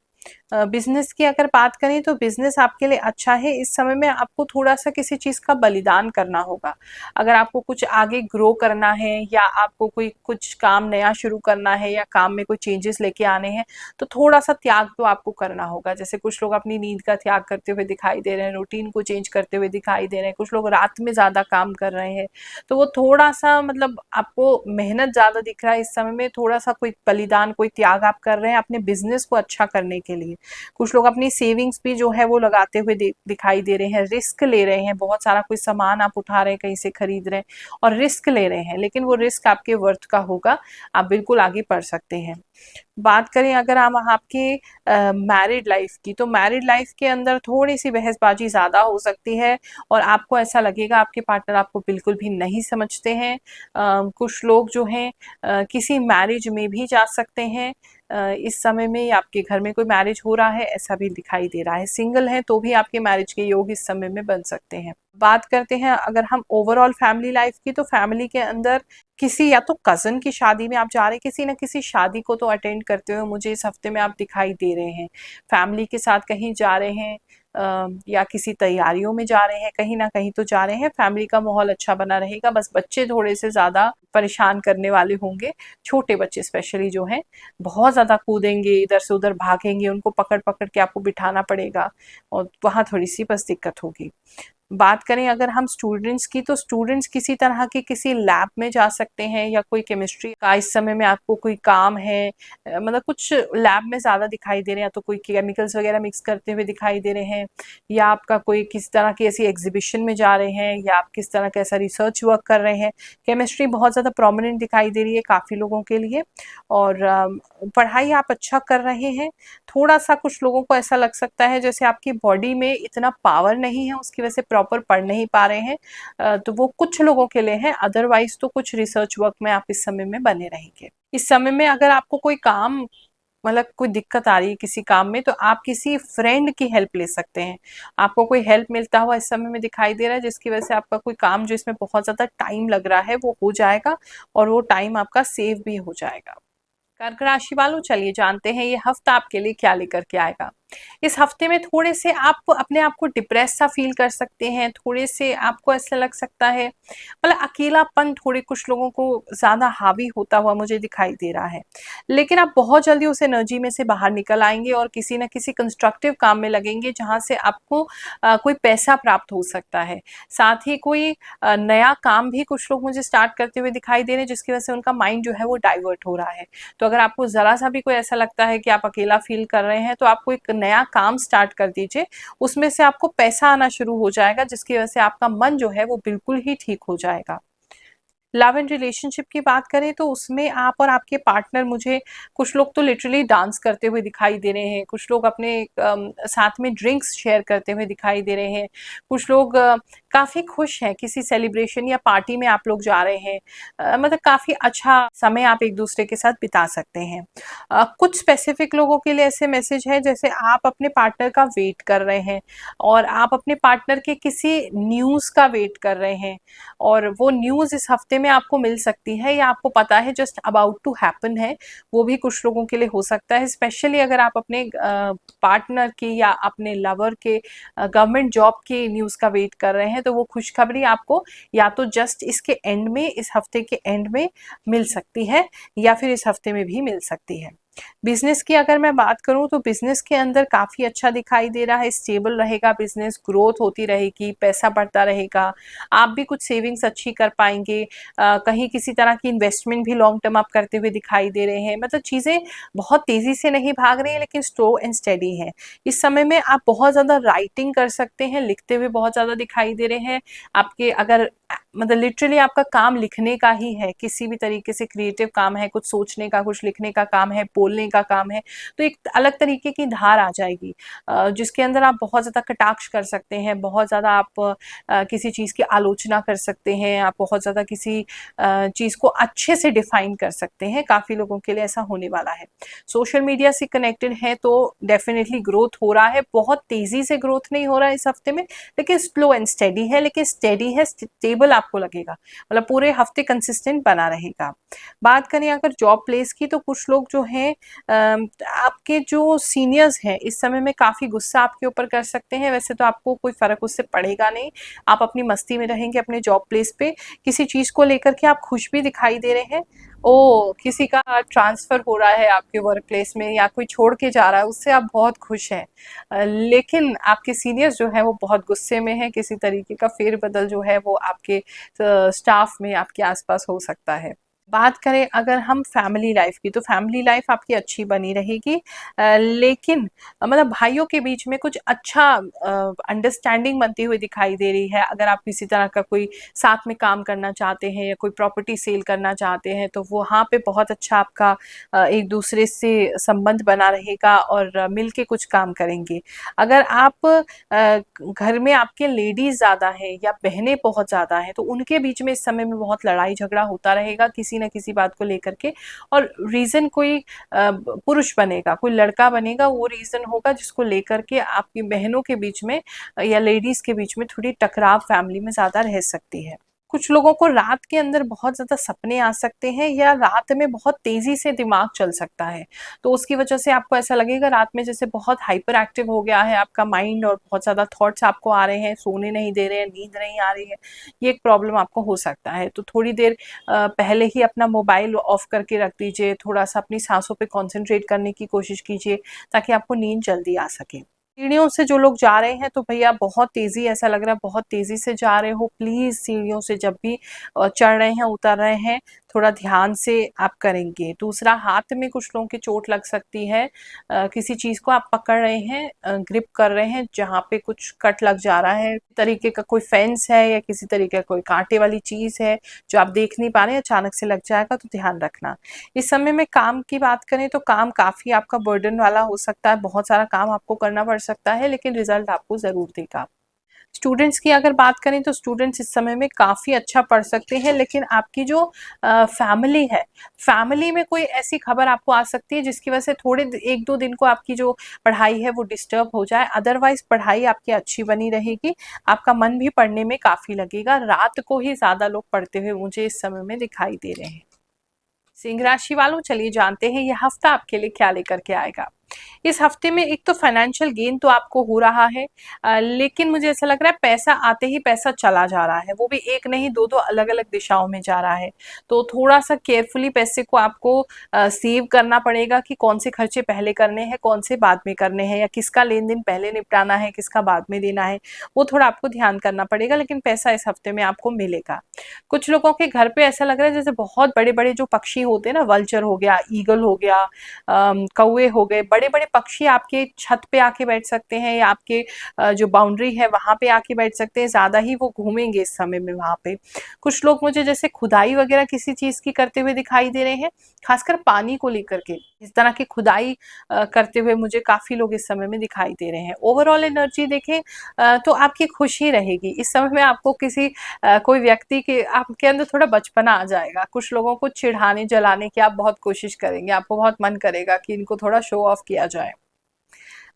बिजनेस की अगर बात करें तो बिजनेस आपके लिए अच्छा है। इस समय में आपको थोड़ा सा किसी चीज का बलिदान करना होगा। अगर आपको कुछ आगे ग्रो करना है या आपको कोई कुछ काम नया शुरू करना है या काम में कोई चेंजेस लेके आने हैं तो थोड़ा सा त्याग तो आपको करना होगा। जैसे कुछ लोग अपनी नींद का त्याग करते हुए दिखाई दे रहे हैं, रूटीन को चेंज करते हुए दिखाई दे रहे हैं, कुछ लोग रात में ज्यादा काम कर रहे हैं, तो वो थोड़ा सा मतलब आपको मेहनत ज्यादा दिख रहा है इस समय में। थोड़ा सा कोई बलिदान, कोई त्याग आप कर रहे हैं अपने बिजनेस को अच्छा करने के लिए। कुछ लोग अपनी सेविंग्स भी जो है वो लगाते हुए दिखाई दे रहे हैं, रिस्क ले रहे हैं। बहुत सारा कोई सामान आप उठा रहे हैं, कहीं से खरीद रहे हैं और रिस्क ले रहे हैं, लेकिन वो रिस्क आपके वर्थ का होगा, आप बिल्कुल आगे बढ़ सकते हैं। बात करें अगर हम आपके मैरिड लाइफ की, तो मैरिड लाइफ के अंदर थोड़ी सी बहसबाजी ज़्यादा हो सकती है और आपको ऐसा लगेगा आपके पार्टनर आपको बिल्कुल भी नहीं समझते हैं। कुछ लोग जो हैं किसी मैरिज में भी जा सकते हैं इस समय में। आपके घर में कोई मैरिज हो रहा है ऐसा भी दिखाई दे रहा है। सिंगल हैं तो भी आपके मैरिज के योग इस समय में बन सकते हैं। बात करते हैं अगर हम ओवरऑल फैमिली लाइफ की, तो फैमिली के अंदर किसी या तो कजन की शादी में आप जा रहे हैं, किसी न किसी शादी को तो अटेंड करते हुए मुझे इस हफ्ते में आप दिखाई दे रहे हैं। फैमिली के साथ कहीं जा रहे हैं या किसी तैयारियों में जा रहे हैं, कहीं ना कहीं तो जा रहे हैं। फैमिली का माहौल अच्छा बना रहेगा, बस बच्चे थोड़े से ज्यादा परेशान करने वाले होंगे। छोटे बच्चे स्पेशली जो हैं बहुत ज्यादा कूदेंगे, इधर से उधर भागेंगे, उनको पकड़ पकड़ के आपको बिठाना पड़ेगा और वहां थोड़ी सी बस दिक्कत होगी। बात करें अगर हम स्टूडेंट्स की, तो स्टूडेंट्स किसी तरह के किसी लैब में जा सकते हैं या कोई केमिस्ट्री का इस समय में आपको कोई काम है, मतलब कुछ लैब में ज़्यादा दिखाई दे रहे हैं, या तो कोई केमिकल्स वगैरह मिक्स करते हुए दिखाई दे रहे हैं, या आपका कोई किस तरह की ऐसी एग्जीबिशन में जा रहे हैं, या आप किस तरह का ऐसा रिसर्च वर्क कर रहे हैं। केमिस्ट्री बहुत ज़्यादा प्रोमिनेंट दिखाई दे रही है काफ़ी लोगों के लिए। और पढ़ाई आप अच्छा कर रहे हैं। थोड़ा सा कुछ लोगों को ऐसा लग सकता है जैसे आपकी बॉडी में इतना पावर नहीं है, उसकी वजह से प्रॉपर पढ़ नहीं पा रहे हैं, तो वो कुछ लोगों के लिए है। अदरवाइज तो कुछ रिसर्च वर्क में आप इस समय में बने रहेंगे। इस समय में अगर आपको कोई काम, मतलब कोई दिक्कत आ रही है किसी काम में, तो आप किसी फ्रेंड की हेल्प ले सकते हैं। आपको कोई हेल्प मिलता हुआ इस समय में दिखाई दे रहा है, जिसकी वजह से आपका कोई काम जो इसमें बहुत ज्यादा टाइम लग रहा है वो हो जाएगा और वो टाइम आपका सेव भी हो जाएगा। कर्क राशि वालों, चलिए जानते हैं ये हफ्ता आपके लिए क्या लेकर के आएगा। इस हफ्ते में थोड़े से आप अपने आप को डिप्रेस सा फील कर सकते हैं, थोड़े से आपको ऐसा लग सकता है, मतलब अकेलापन थोड़े कुछ लोगों को ज़्यादा हावी होता हुआ मुझे दिखाई दे रहा है। लेकिन आप बहुत जल्दी उस एनर्जी में से बाहर निकल आएँगे और किसी न किसी कंस्ट्रक्टिव काम में लगेंगे जहाँ से आपको कोई पैसा प्राप्त हो सकता है। साथ ही कोई नया काम भी कुछ लोग मुझे स्टार्ट करते हुए दिखाई दे रहे हैं, जिसकी वजह से उनका माइंड जो है वो डाइवर्ट हो रहा है। तो अगर आपको ज़रा-सा भी कोई ऐसा लगता है कि आप अकेला फ़ील कर रहे हैं, तो आप कोई एक नया काम स्टार्ट कर दीजिए। उसमें से आपको पैसा आना शुरू हो जाएगा, जिसकी वजह से आपका मन जो है वो बिल्कुल ही ठीक हो जाएगा। लव एंड रिलेशनशिप की बात करें तो उसमें आप और आपके पार्टनर, मुझे कुछ लोग तो लिटरली डांस करते हुए दिखाई दे रहे हैं, कुछ लोग अपने साथ में ड्रिंक्स शेयर करते हुए दिखाई दे रहे हैं, कुछ लोग काफ़ी खुश हैं, किसी सेलिब्रेशन या पार्टी में आप लोग जा रहे हैं, मतलब काफ़ी अच्छा समय आप एक दूसरे के साथ बिता सकते हैं। कुछ स्पेसिफिक लोगों के लिए ऐसे मैसेज है जैसे आप अपने पार्टनर का वेट कर रहे हैं और आप अपने पार्टनर के किसी न्यूज़ का वेट कर रहे हैं, और वो न्यूज़ इस हफ्ते में आपको मिल सकती है या आपको पता है जस्ट अबाउट टू हैपन है, वो भी कुछ लोगों के लिए हो सकता है। स्पेशली अगर आप अपने पार्टनर की या अपने लवर के गवर्नमेंट जॉब की न्यूज़ का वेट कर रहे हैं, तो वो खुशखबरी आपको या तो जस्ट इसके एंड में, इस हफ्ते के एंड में मिल सकती है या फिर इस हफ्ते में भी मिल सकती है। बिजनेस की अगर मैं बात करूं तो बिजनेस के अंदर काफ़ी अच्छा दिखाई दे रहा है, स्टेबल रहेगा बिजनेस, ग्रोथ होती रहेगी, पैसा बढ़ता रहेगा, आप भी कुछ सेविंग्स अच्छी कर पाएंगे, कहीं किसी तरह की इन्वेस्टमेंट भी लॉन्ग टर्म आप करते हुए दिखाई दे रहे हैं। मतलब चीज़ें बहुत तेज़ी से नहीं भाग रही हैं, लेकिन स्लो एंड स्टेडी हैं। इस समय में आप बहुत ज़्यादा राइटिंग कर सकते हैं, लिखते हुए बहुत ज़्यादा दिखाई दे रहे हैं। आपके अगर मतलब लिटरली आपका काम लिखने का ही है, किसी भी तरीके से क्रिएटिव काम है, कुछ सोचने का, कुछ लिखने का काम है, बोलने का काम है, तो एक अलग तरीके की धार आ जाएगी, जिसके अंदर आप बहुत ज़्यादा कटाक्ष कर सकते हैं, बहुत ज़्यादा आप किसी चीज़ की आलोचना कर सकते हैं, आप बहुत ज़्यादा किसी चीज़ को अच्छे से डिफाइन कर सकते हैं। काफ़ी लोगों के लिए ऐसा होने वाला है। सोशल मीडिया से कनेक्टेड है तो डेफिनेटली ग्रोथ हो रहा है, बहुत तेज़ी से ग्रोथ नहीं हो रहा है इस हफ्ते में, लेकिन स्लो एंड स्टेडी है, लेकिन स्टेडी है, स्टेबल आपको लगेगा, मतलब पूरे हफ्ते कंसिस्टेंट बना रहेगा। बात करें अगर जॉब प्लेस की, तो कुछ लोग जो हैं आपके जो सीनियर्स हैं इस समय में काफ़ी गुस्सा आपके ऊपर कर सकते हैं। वैसे तो आपको कोई फ़र्क उससे पड़ेगा नहीं, आप अपनी मस्ती में रहेंगे अपने जॉब प्लेस पे। किसी चीज़ को लेकर के आप खुश भी दिखाई दे रहे हैं, ओ किसी का ट्रांसफ़र हो रहा है आपके वर्क प्लेस में या कोई छोड़ के जा रहा है, उससे आप बहुत खुश हैं। लेकिन आपके सीनियर्स जो हैं वो बहुत गुस्से में हैं, किसी तरीके का फेरबदल जो है वो आपके स्टाफ में, आपके आसपास हो सकता है। बात करें अगर हम फैमिली लाइफ की, तो फैमिली लाइफ आपकी अच्छी बनी रहेगी, लेकिन मतलब भाइयों के बीच में कुछ अच्छा अंडरस्टैंडिंग बनती हुई दिखाई दे रही है। अगर आप किसी तरह का कोई साथ में काम करना चाहते हैं या कोई प्रॉपर्टी सेल करना चाहते हैं, तो वहाँ पे बहुत अच्छा आपका एक दूसरे से संबंध बना रहेगा और मिल के कुछ काम करेंगे। अगर आप घर में आपके लेडीज़ ज़्यादा हैं या बहनें बहुत ज़्यादा हैं, तो उनके बीच में इस समय में बहुत लड़ाई झगड़ा होता रहेगा किसी न किसी बात को लेकर के, और रीज़न कोई पुरुष बनेगा, कोई लड़का बनेगा, वो रीज़न होगा जिसको लेकर के आपकी बहनों के बीच में या लेडीज़ के बीच में थोड़ी टकराव फैमिली में ज़्यादा रह सकती है। कुछ लोगों को रात के अंदर बहुत ज़्यादा सपने आ सकते हैं या रात में बहुत तेज़ी से दिमाग चल सकता है, तो उसकी वजह से आपको ऐसा लगेगा रात में जैसे बहुत हाइपर एक्टिव हो गया है आपका माइंड और बहुत ज़्यादा थॉट्स आपको आ रहे हैं, सोने नहीं दे रहे हैं, नींद नहीं आ रही है, ये एक प्रॉब्लम आपको हो सकता है। तो थोड़ी देर पहले ही अपना मोबाइल ऑफ करके रख दीजिए, थोड़ा-सा अपनी सांसों पे कॉन्संट्रेट करने की कोशिश कीजिए ताकि आपको नींद जल्दी आ सके। सीढ़ियों से जो लोग जा रहे हैं, तो भैया बहुत तेज़ी, ऐसा लग रहा है बहुत तेज़ी से जा रहे हो, प्लीज़ सीढ़ियों से जब भी चढ़ रहे हैं, उतर रहे हैं, थोड़ा ध्यान से आप करेंगे। दूसरा, हाथ में कुछ लोगों की चोट लग सकती है, किसी चीज़ को आप पकड़ रहे हैं, ग्रिप कर रहे हैं जहाँ पे कुछ कट लग जा रहा है, तरीके का कोई फेंस है या किसी तरीके का कोई कांटे वाली चीज़ है जो आप देख नहीं पा रहे हैं, अचानक से लग जाएगा, तो ध्यान रखना। इस समय में काम की बात करें तो काम काफ़ी आपका बर्डन वाला हो सकता है, बहुत सारा काम आपको करना पड़ सकता है, लेकिन रिजल्ट आपको ज़रूर देगा। स्टूडेंट्स की अगर बात करें तो स्टूडेंट्स इस समय में काफ़ी अच्छा पढ़ सकते हैं, लेकिन आपकी जो फैमिली है, फैमिली में कोई ऐसी खबर आपको आ सकती है जिसकी वजह से थोड़े 1-2 दिन को आपकी जो पढ़ाई है वो डिस्टर्ब हो जाए। अदरवाइज़ पढ़ाई आपकी अच्छी बनी रहेगी, आपका मन भी पढ़ने में काफ़ी लगेगा। रात को ही ज़्यादा लोग पढ़ते हुए मुझे इस समय में दिखाई दे रहे हैं। सिंह राशि वालों, चलिए जानते हैं ये हफ्ता आपके लिए क्या लेकर के आएगा। इस हफ्ते में एक तो फाइनेंशियल गेन तो आपको हो रहा है, लेकिन मुझे ऐसा लग रहा है पैसा आते ही पैसा चला जा रहा है, वो भी एक नहीं दो दो अलग अलग दिशाओं में जा रहा है। तो थोड़ा सा केयरफुली पैसे को आपको सेव करना पड़ेगा कि कौन से खर्चे पहले करने हैं, कौन से बाद में करने हैं, या किसका लेन देन पहले निपटाना है, किसका बाद में देना है, वो थोड़ा आपको ध्यान करना पड़ेगा। लेकिन पैसा इस हफ्ते में आपको मिलेगा। कुछ लोगों के घर पे ऐसा लग रहा है जैसे बहुत बड़े बड़े जो पक्षी होते हैं ना, वल्चर हो गया, ईगल हो गया, कौवे हो गए, बड़े बड़े पक्षी आपके छत पे आके बैठ सकते हैं, या आपके जो बाउंड्री है वहां पे आके बैठ सकते हैं। ज्यादा ही वो घूमेंगे इस समय में वहां पे। कुछ लोग मुझे जैसे खुदाई वगैरह किसी चीज की करते हुए दिखाई दे रहे हैं, खासकर पानी को लेकर के इस तरह की खुदाई करते हुए मुझे काफी लोग इस समय में दिखाई दे रहे हैं। ओवरऑल एनर्जी देखें तो आपकी खुशी रहेगी इस समय में। आपको किसी कोई व्यक्ति के आपके अंदर थोड़ा बचपना आ जाएगा। कुछ लोगों को चिढ़ाने जलाने की आप बहुत कोशिश करेंगे, आपको बहुत मन करेगा कि इनको थोड़ा शो ऑफ किया जाए।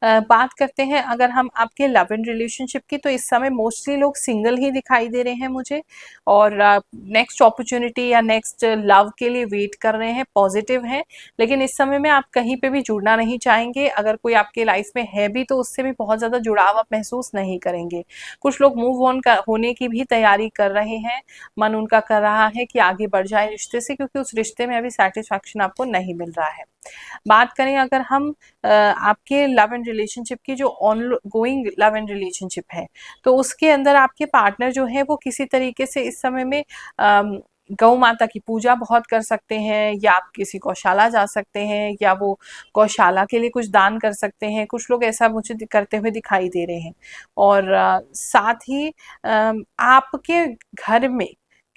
बात करते हैं अगर हम आपके लव एंड रिलेशनशिप की, तो इस समय मोस्टली लोग सिंगल ही दिखाई दे रहे हैं मुझे, और नेक्स्ट अपॉर्चुनिटी या नेक्स्ट लव के लिए वेट कर रहे हैं, पॉजिटिव हैं। लेकिन इस समय में आप कहीं पे भी जुड़ना नहीं चाहेंगे। अगर कोई आपके लाइफ में है भी तो उससे भी बहुत ज़्यादा जुड़ाव आप महसूस नहीं करेंगे। कुछ लोग मूव ऑन होने की भी तैयारी कर रहे हैं, मन उनका कर रहा है कि आगे बढ़ जाए रिश्ते से, क्योंकि उस रिश्ते में अभी सेटिस्फैक्शन आपको नहीं मिल रहा है। बात करें अगर हम आपके लव एंड रिलेशनशिप की, जो on going love and relationship है, तो उसके अंदर आपके पार्टनर जो है वो किसी तरीके से इस समय में गौ माता की पूजा बहुत कर सकते हैं, या आप किसी गौशाला जा सकते हैं, या वो गौशाला के लिए कुछ दान कर सकते हैं। कुछ लोग ऐसा मुझे करते हुए दिखाई दे रहे हैं। और साथ ही आपके घर में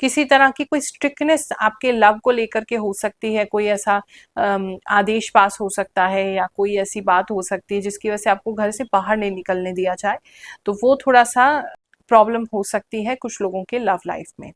किसी तरह की कोई स्ट्रिक्टनेस आपके लव को लेकर के हो सकती है। कोई ऐसा आदेश पास हो सकता है, या कोई ऐसी बात हो सकती है जिसकी वजह से आपको घर से बाहर नहीं निकलने दिया जाए, तो वो थोड़ा सा प्रॉब्लम हो सकती है कुछ लोगों के लव लाइफ में।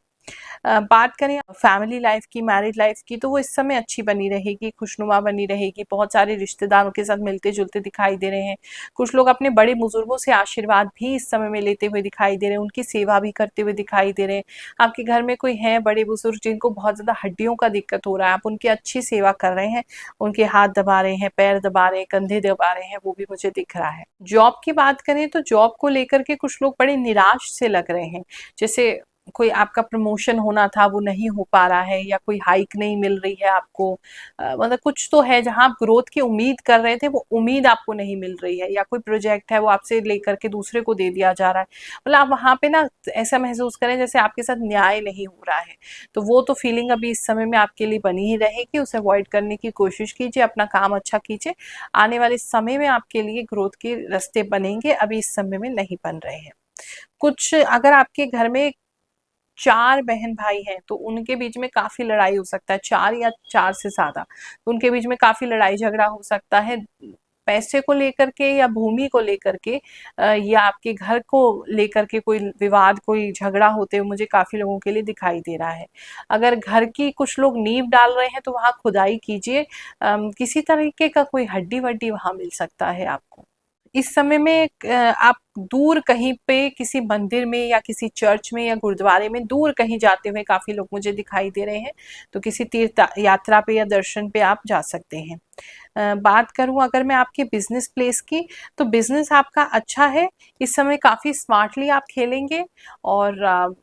बात करें फैमिली लाइफ की, मैरिड लाइफ की, तो वो इस समय अच्छी बनी रहेगी, खुशनुमा बनी रहेगी। बहुत सारे रिश्तेदारों के साथ मिलते जुलते दिखाई दे रहे हैं। कुछ लोग अपने बड़े बुजुर्गों से आशीर्वाद भी इस समय में लेते हुए दिखाई दे रहे हैं, उनकी सेवा भी करते हुए दिखाई दे रहे हैं। आपके घर में कोई है बड़े बुजुर्ग जिनको बहुत ज्यादा हड्डियों का दिक्कत हो रहा है, आप उनकी अच्छी सेवा कर रहे हैं, उनके हाथ दबा रहे हैं, पैर दबा रहे हैं, कंधे दबा रहे हैं, वो भी मुझे दिख रहा है। जॉब की बात करें तो जॉब को लेकर के कुछ लोग बड़े निराश से लग रहे हैं। जैसे कोई आपका प्रमोशन होना था वो नहीं हो पा रहा है, या कोई हाइक नहीं मिल रही है आपको, मतलब कुछ तो है जहां आप ग्रोथ की उम्मीद कर रहे थे, वो उम्मीद आपको नहीं मिल रही है, या कोई प्रोजेक्ट है वो आपसे लेकर के दूसरे को दे दिया जा रहा है। मतलब आप वहां पे ना ऐसा महसूस करें जैसे आपके साथ न्याय नहीं हो रहा है। तो वो तो फीलिंग अभी इस समय में आपके लिए बनी ही रहेगी, उसे अवॉइड करने की कोशिश कीजिए, अपना काम अच्छा कीजिए। आने वाले समय में आपके लिए ग्रोथ के रास्ते बनेंगे, अभी इस समय में नहीं बन रहे हैं। कुछ अगर आपके घर में 4 बहन-भाई हैं, तो उनके बीच में काफ़ी लड़ाई हो सकता है, 4 या 4 से ज़्यादा। उनके बीच में काफ़ी लड़ाई-झगड़ा हो सकता है, पैसे को लेकर के या भूमि को लेकर के, या आपके घर को लेकर के कोई विवाद, कोई झगड़ा होते हुए मुझे काफ़ी लोगों के लिए दिखाई दे रहा है। अगर घर की कुछ लोग नींव डाल रहे हैं, तो वहाँ खुदाई कीजिए, किसी तरीके का कोई हड्डी-वड्डी वहाँ मिल सकता है आपको। इस समय में आप दूर कहीं पे किसी मंदिर में, या किसी चर्च में, या गुरुद्वारे में दूर कहीं जाते हुए काफ़ी लोग मुझे दिखाई दे रहे हैं, तो किसी तीर्थ यात्रा पे या दर्शन पे आप जा सकते हैं। बात करूँ अगर मैं आपके बिज़नेस प्लेस की, तो बिज़नेस आपका अच्छा है, इस समय काफ़ी स्मार्टली आप खेलेंगे, और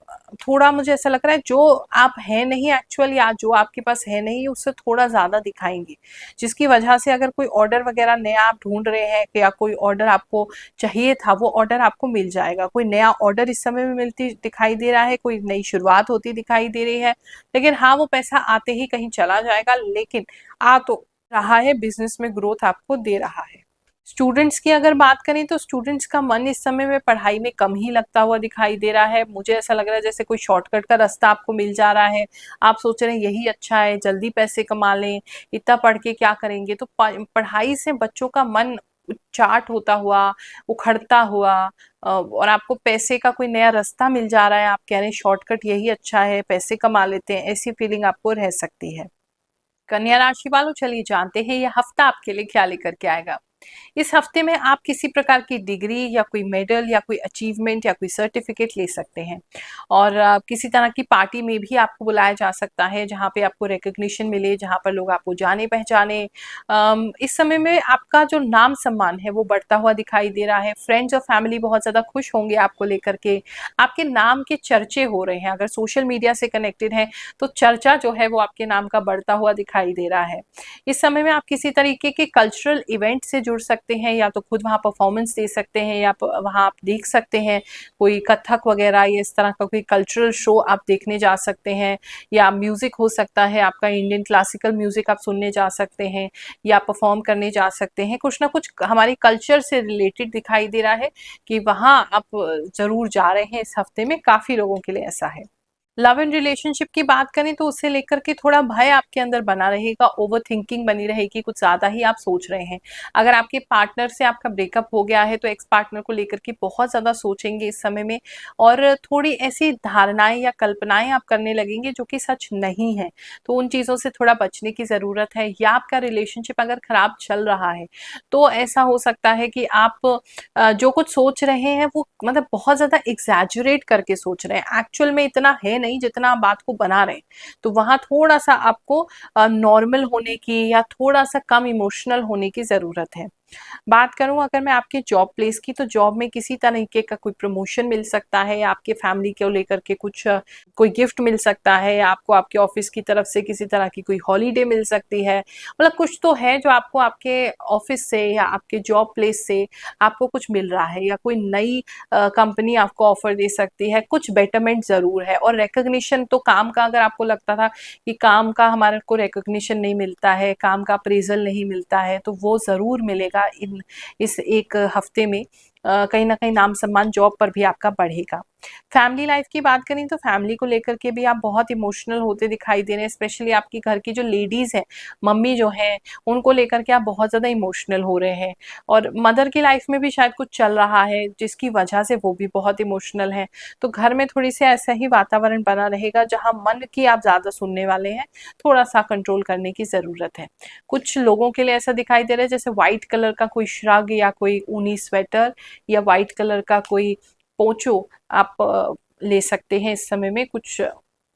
थोड़ा मुझे ऐसा लग रहा है जो आप हैं नहीं एक्चुअल, या जो आपके पास है नहीं उससे थोड़ा ज़्यादा दिखाएँगे, जिसकी वजह से अगर कोई ऑर्डर वगैरह नया आप ढूँढ रहे हैं, या कोई ऑर्डर आपको चाहिए था, वो ऑर्डर आपको मिल जाएगा। कोई नया ऑर्डर इस समय में मिलती दिखाई दे रहा है, कोई नई शुरुआत होती दिखाई दे रही है। लेकिन हाँ, वो पैसा आते ही कहीं चला जाएगा, लेकिन आ तो रहा है, बिज़नेस में ग्रोथ आपको दे रहा है। स्टूडेंट्स की अगर बात करें तो स्टूडेंट्स का मन इस समय में पढ़ाई में कम ही लगता हुआ दिखाई दे रहा है। मुझे ऐसा लग रहा है जैसे कोई शॉर्टकट का रास्ता आपको मिल जा रहा है। आप सोच रहे हैं यही अच्छा है, जल्दी पैसे कमा लें, इतना पढ़ के क्या करेंगे। तो पढ़ाई से बच्चों का मन चाट होता हुआ, उखड़ता हुआ, और आपको पैसे का कोई नया रास्ता मिल जा रहा है, आप कह रहे हैं शॉर्टकट यही अच्छा है, पैसे कमा लेते हैं, ऐसी फीलिंग आपको रह सकती है। कन्या राशि वालों, चलिए जानते हैं ये हफ्ता आपके लिए क्या लेकर के आएगा। इस हफ्ते में आप किसी प्रकार की डिग्री या कोई मेडल या कोई अचीवमेंट या कोई सर्टिफिकेट ले सकते हैं। और किसी तरह की पार्टी में भी आपको बुलाया जा सकता है जहाँ पे आपको रिकग्निशन मिले, जहाँ पर लोग आपको जाने पहचाने। इस समय में आपका जो नाम सम्मान है वो बढ़ता हुआ दिखाई दे रहा है। फ्रेंड्स और फैमिली बहुत ज़्यादा खुश होंगे आपको लेकर के। आपके नाम के चर्चे हो रहे हैं, अगर सोशल मीडिया से कनेक्टेड हैं तो चर्चा जो है वो आपके नाम का बढ़ता हुआ दिखाई दे रहा है। इस समय में आप किसी तरीके के कल्चरल इवेंट से जुड़ सकते हैं, या तो खुद वहाँ परफॉर्मेंस दे सकते हैं, या वहाँ आप देख सकते हैं कोई कथक वगैरह या इस तरह का कोई कल्चरल शो आप देखने जा सकते हैं। या म्यूजिक हो सकता है आपका, इंडियन क्लासिकल म्यूजिक आप सुनने जा सकते हैं या परफॉर्म करने जा सकते हैं। कुछ ना कुछ हमारे कल्चर से रिलेटेड दिखाई दे रहा है कि वहाँ आप जरूर जा रहे हैं। इस हफ्ते में काफी लोगों के लिए ऐसा है। लव एंड रिलेशनशिप की बात करें तो उसे लेकर के थोड़ा भय आपके अंदर बना रहेगा, ओवर थिंकिंग बनी रहेगी, कुछ ज़्यादा ही आप सोच रहे हैं। अगर आपके पार्टनर से आपका ब्रेकअप हो गया है तो एक्स पार्टनर को लेकर के बहुत ज़्यादा सोचेंगे इस समय में, और थोड़ी ऐसी धारणाएं या कल्पनाएं आप करने लगेंगे जो कि सच नहीं है। तो उन चीज़ों से थोड़ा बचने की ज़रूरत है। या आपका रिलेशनशिप अगर खराब चल रहा है तो ऐसा हो सकता है कि आप जो कुछ सोच रहे हैं वो मतलब बहुत ज़्यादा एग्जैजुरेट करके सोच रहे हैं, एक्चुअल में इतना है नहीं जितना आप बात को बना रहे हैं। तो वहाँ थोड़ा सा आपको नॉर्मल होने की या थोड़ा सा कम इमोशनल होने की ज़रूरत है। बात करूँ अगर मैं आपके जॉब प्लेस की, तो जॉब में किसी तरीके का कोई प्रमोशन मिल सकता है, या आपके फैमिली को लेकर के कुछ कोई गिफ्ट मिल सकता है, या आपको आपके ऑफिस की तरफ से किसी तरह की कोई हॉलीडे मिल सकती है। मतलब कुछ तो है जो आपको आपके ऑफिस से या आपके जॉब प्लेस से आपको कुछ मिल रहा है, या कोई नई कंपनी आपको ऑफर दे सकती है, कुछ बेटरमेंट ज़रूर है। और रिकग्निशन तो काम का, अगर आपको लगता था कि काम का हमारे को रिकग्निशन नहीं मिलता है, काम का अप्रेजल नहीं मिलता है, तो वो ज़रूर मिलेगा इस एक हफ्ते में। कहीं ना कहीं नाम सम्मान जॉब पर भी आपका बढ़ेगा। फैमिली लाइफ की बात करें तो फैमिली को लेकर के भी आप बहुत इमोशनल होते दिखाई दे रहे हैं। स्पेशली आपकी घर की जो लेडीज हैं, मम्मी जो हैं, उनको लेकर के आप बहुत ज़्यादा इमोशनल हो रहे हैं। और मदर की लाइफ में भी शायद कुछ चल रहा है जिसकी वजह से वो भी बहुत इमोशनल है। तो घर में थोड़ी सी ऐसा ही वातावरण बना रहेगा जहाँ मन की आप ज़्यादा सुनने वाले हैं, थोड़ा सा कंट्रोल करने की ज़रूरत है। कुछ लोगों के लिए ऐसा दिखाई दे रहा है जैसे व्हाइट कलर का कोई श्रग या कोई ऊनी स्वेटर या व्हाइट कलर का कोई पोंचो आप ले सकते हैं इस समय में। कुछ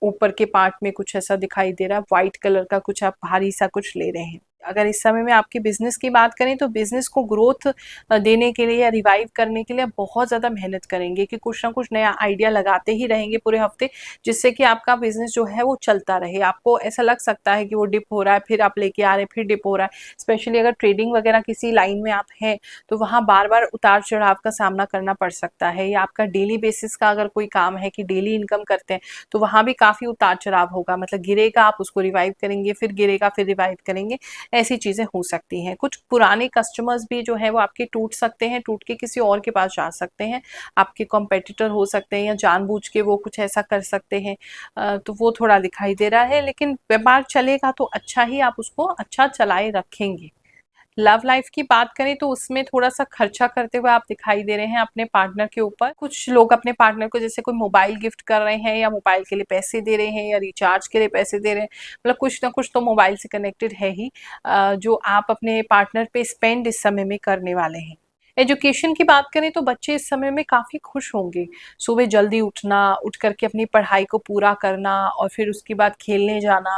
ऊपर के पार्ट में कुछ ऐसा दिखाई दे रहा है, व्हाइट कलर का कुछ आप भारी सा कुछ ले रहे हैं। अगर इस समय में आपके बिजनेस की बात करें तो बिजनेस को ग्रोथ देने के लिए या रिवाइव करने के लिए आप बहुत ज़्यादा मेहनत करेंगे कि कुछ ना कुछ नया आइडिया लगाते ही रहेंगे पूरे हफ्ते, जिससे कि आपका बिजनेस जो है वो चलता रहे। आपको ऐसा लग सकता है कि वो डिप हो रहा है, फिर आप लेके आ रहे हैं, फिर डिप हो रहा है। स्पेशली अगर ट्रेडिंग वगैरह किसी लाइन में आप हैं तो वहाँ बार बार उतार चढ़ाव का सामना करना पड़ सकता है। या आपका डेली बेसिस का अगर कोई काम है कि डेली इनकम करते हैं तो वहाँ भी काफ़ी उतार चढ़ाव होगा। मतलब गिरेगा, आप उसको रिवाइव करेंगे, फिर गिरेगा, फिर रिवाइव करेंगे, ऐसी चीज़ें हो सकती हैं। कुछ पुराने कस्टमर्स भी जो है वो आपके टूट सकते हैं, टूट के किसी और के पास जा सकते हैं, आपके कॉम्पिटिटर हो सकते हैं, या जानबूझ के वो कुछ ऐसा कर सकते हैं। तो वो थोड़ा दिखाई दे रहा है, लेकिन व्यापार चलेगा तो अच्छा ही, आप उसको अच्छा चलाए रखेंगे। लव लाइफ की बात करें तो उसमें थोड़ा सा खर्चा करते हुए आप दिखाई दे रहे हैं अपने पार्टनर के ऊपर। कुछ लोग अपने पार्टनर को जैसे कोई मोबाइल गिफ्ट कर रहे हैं, या मोबाइल के लिए पैसे दे रहे हैं, या रिचार्ज के लिए पैसे दे रहे हैं। मतलब कुछ ना कुछ तो मोबाइल से कनेक्टेड है ही, जो आप अपने पार्टनर पे स्पेंड इस समय में करने वाले हैं। एजुकेशन की बात करें तो बच्चे इस समय में काफ़ी खुश होंगे। सुबह जल्दी उठना, उठ करके अपनी पढ़ाई को पूरा करना और फिर उसके बाद खेलने जाना,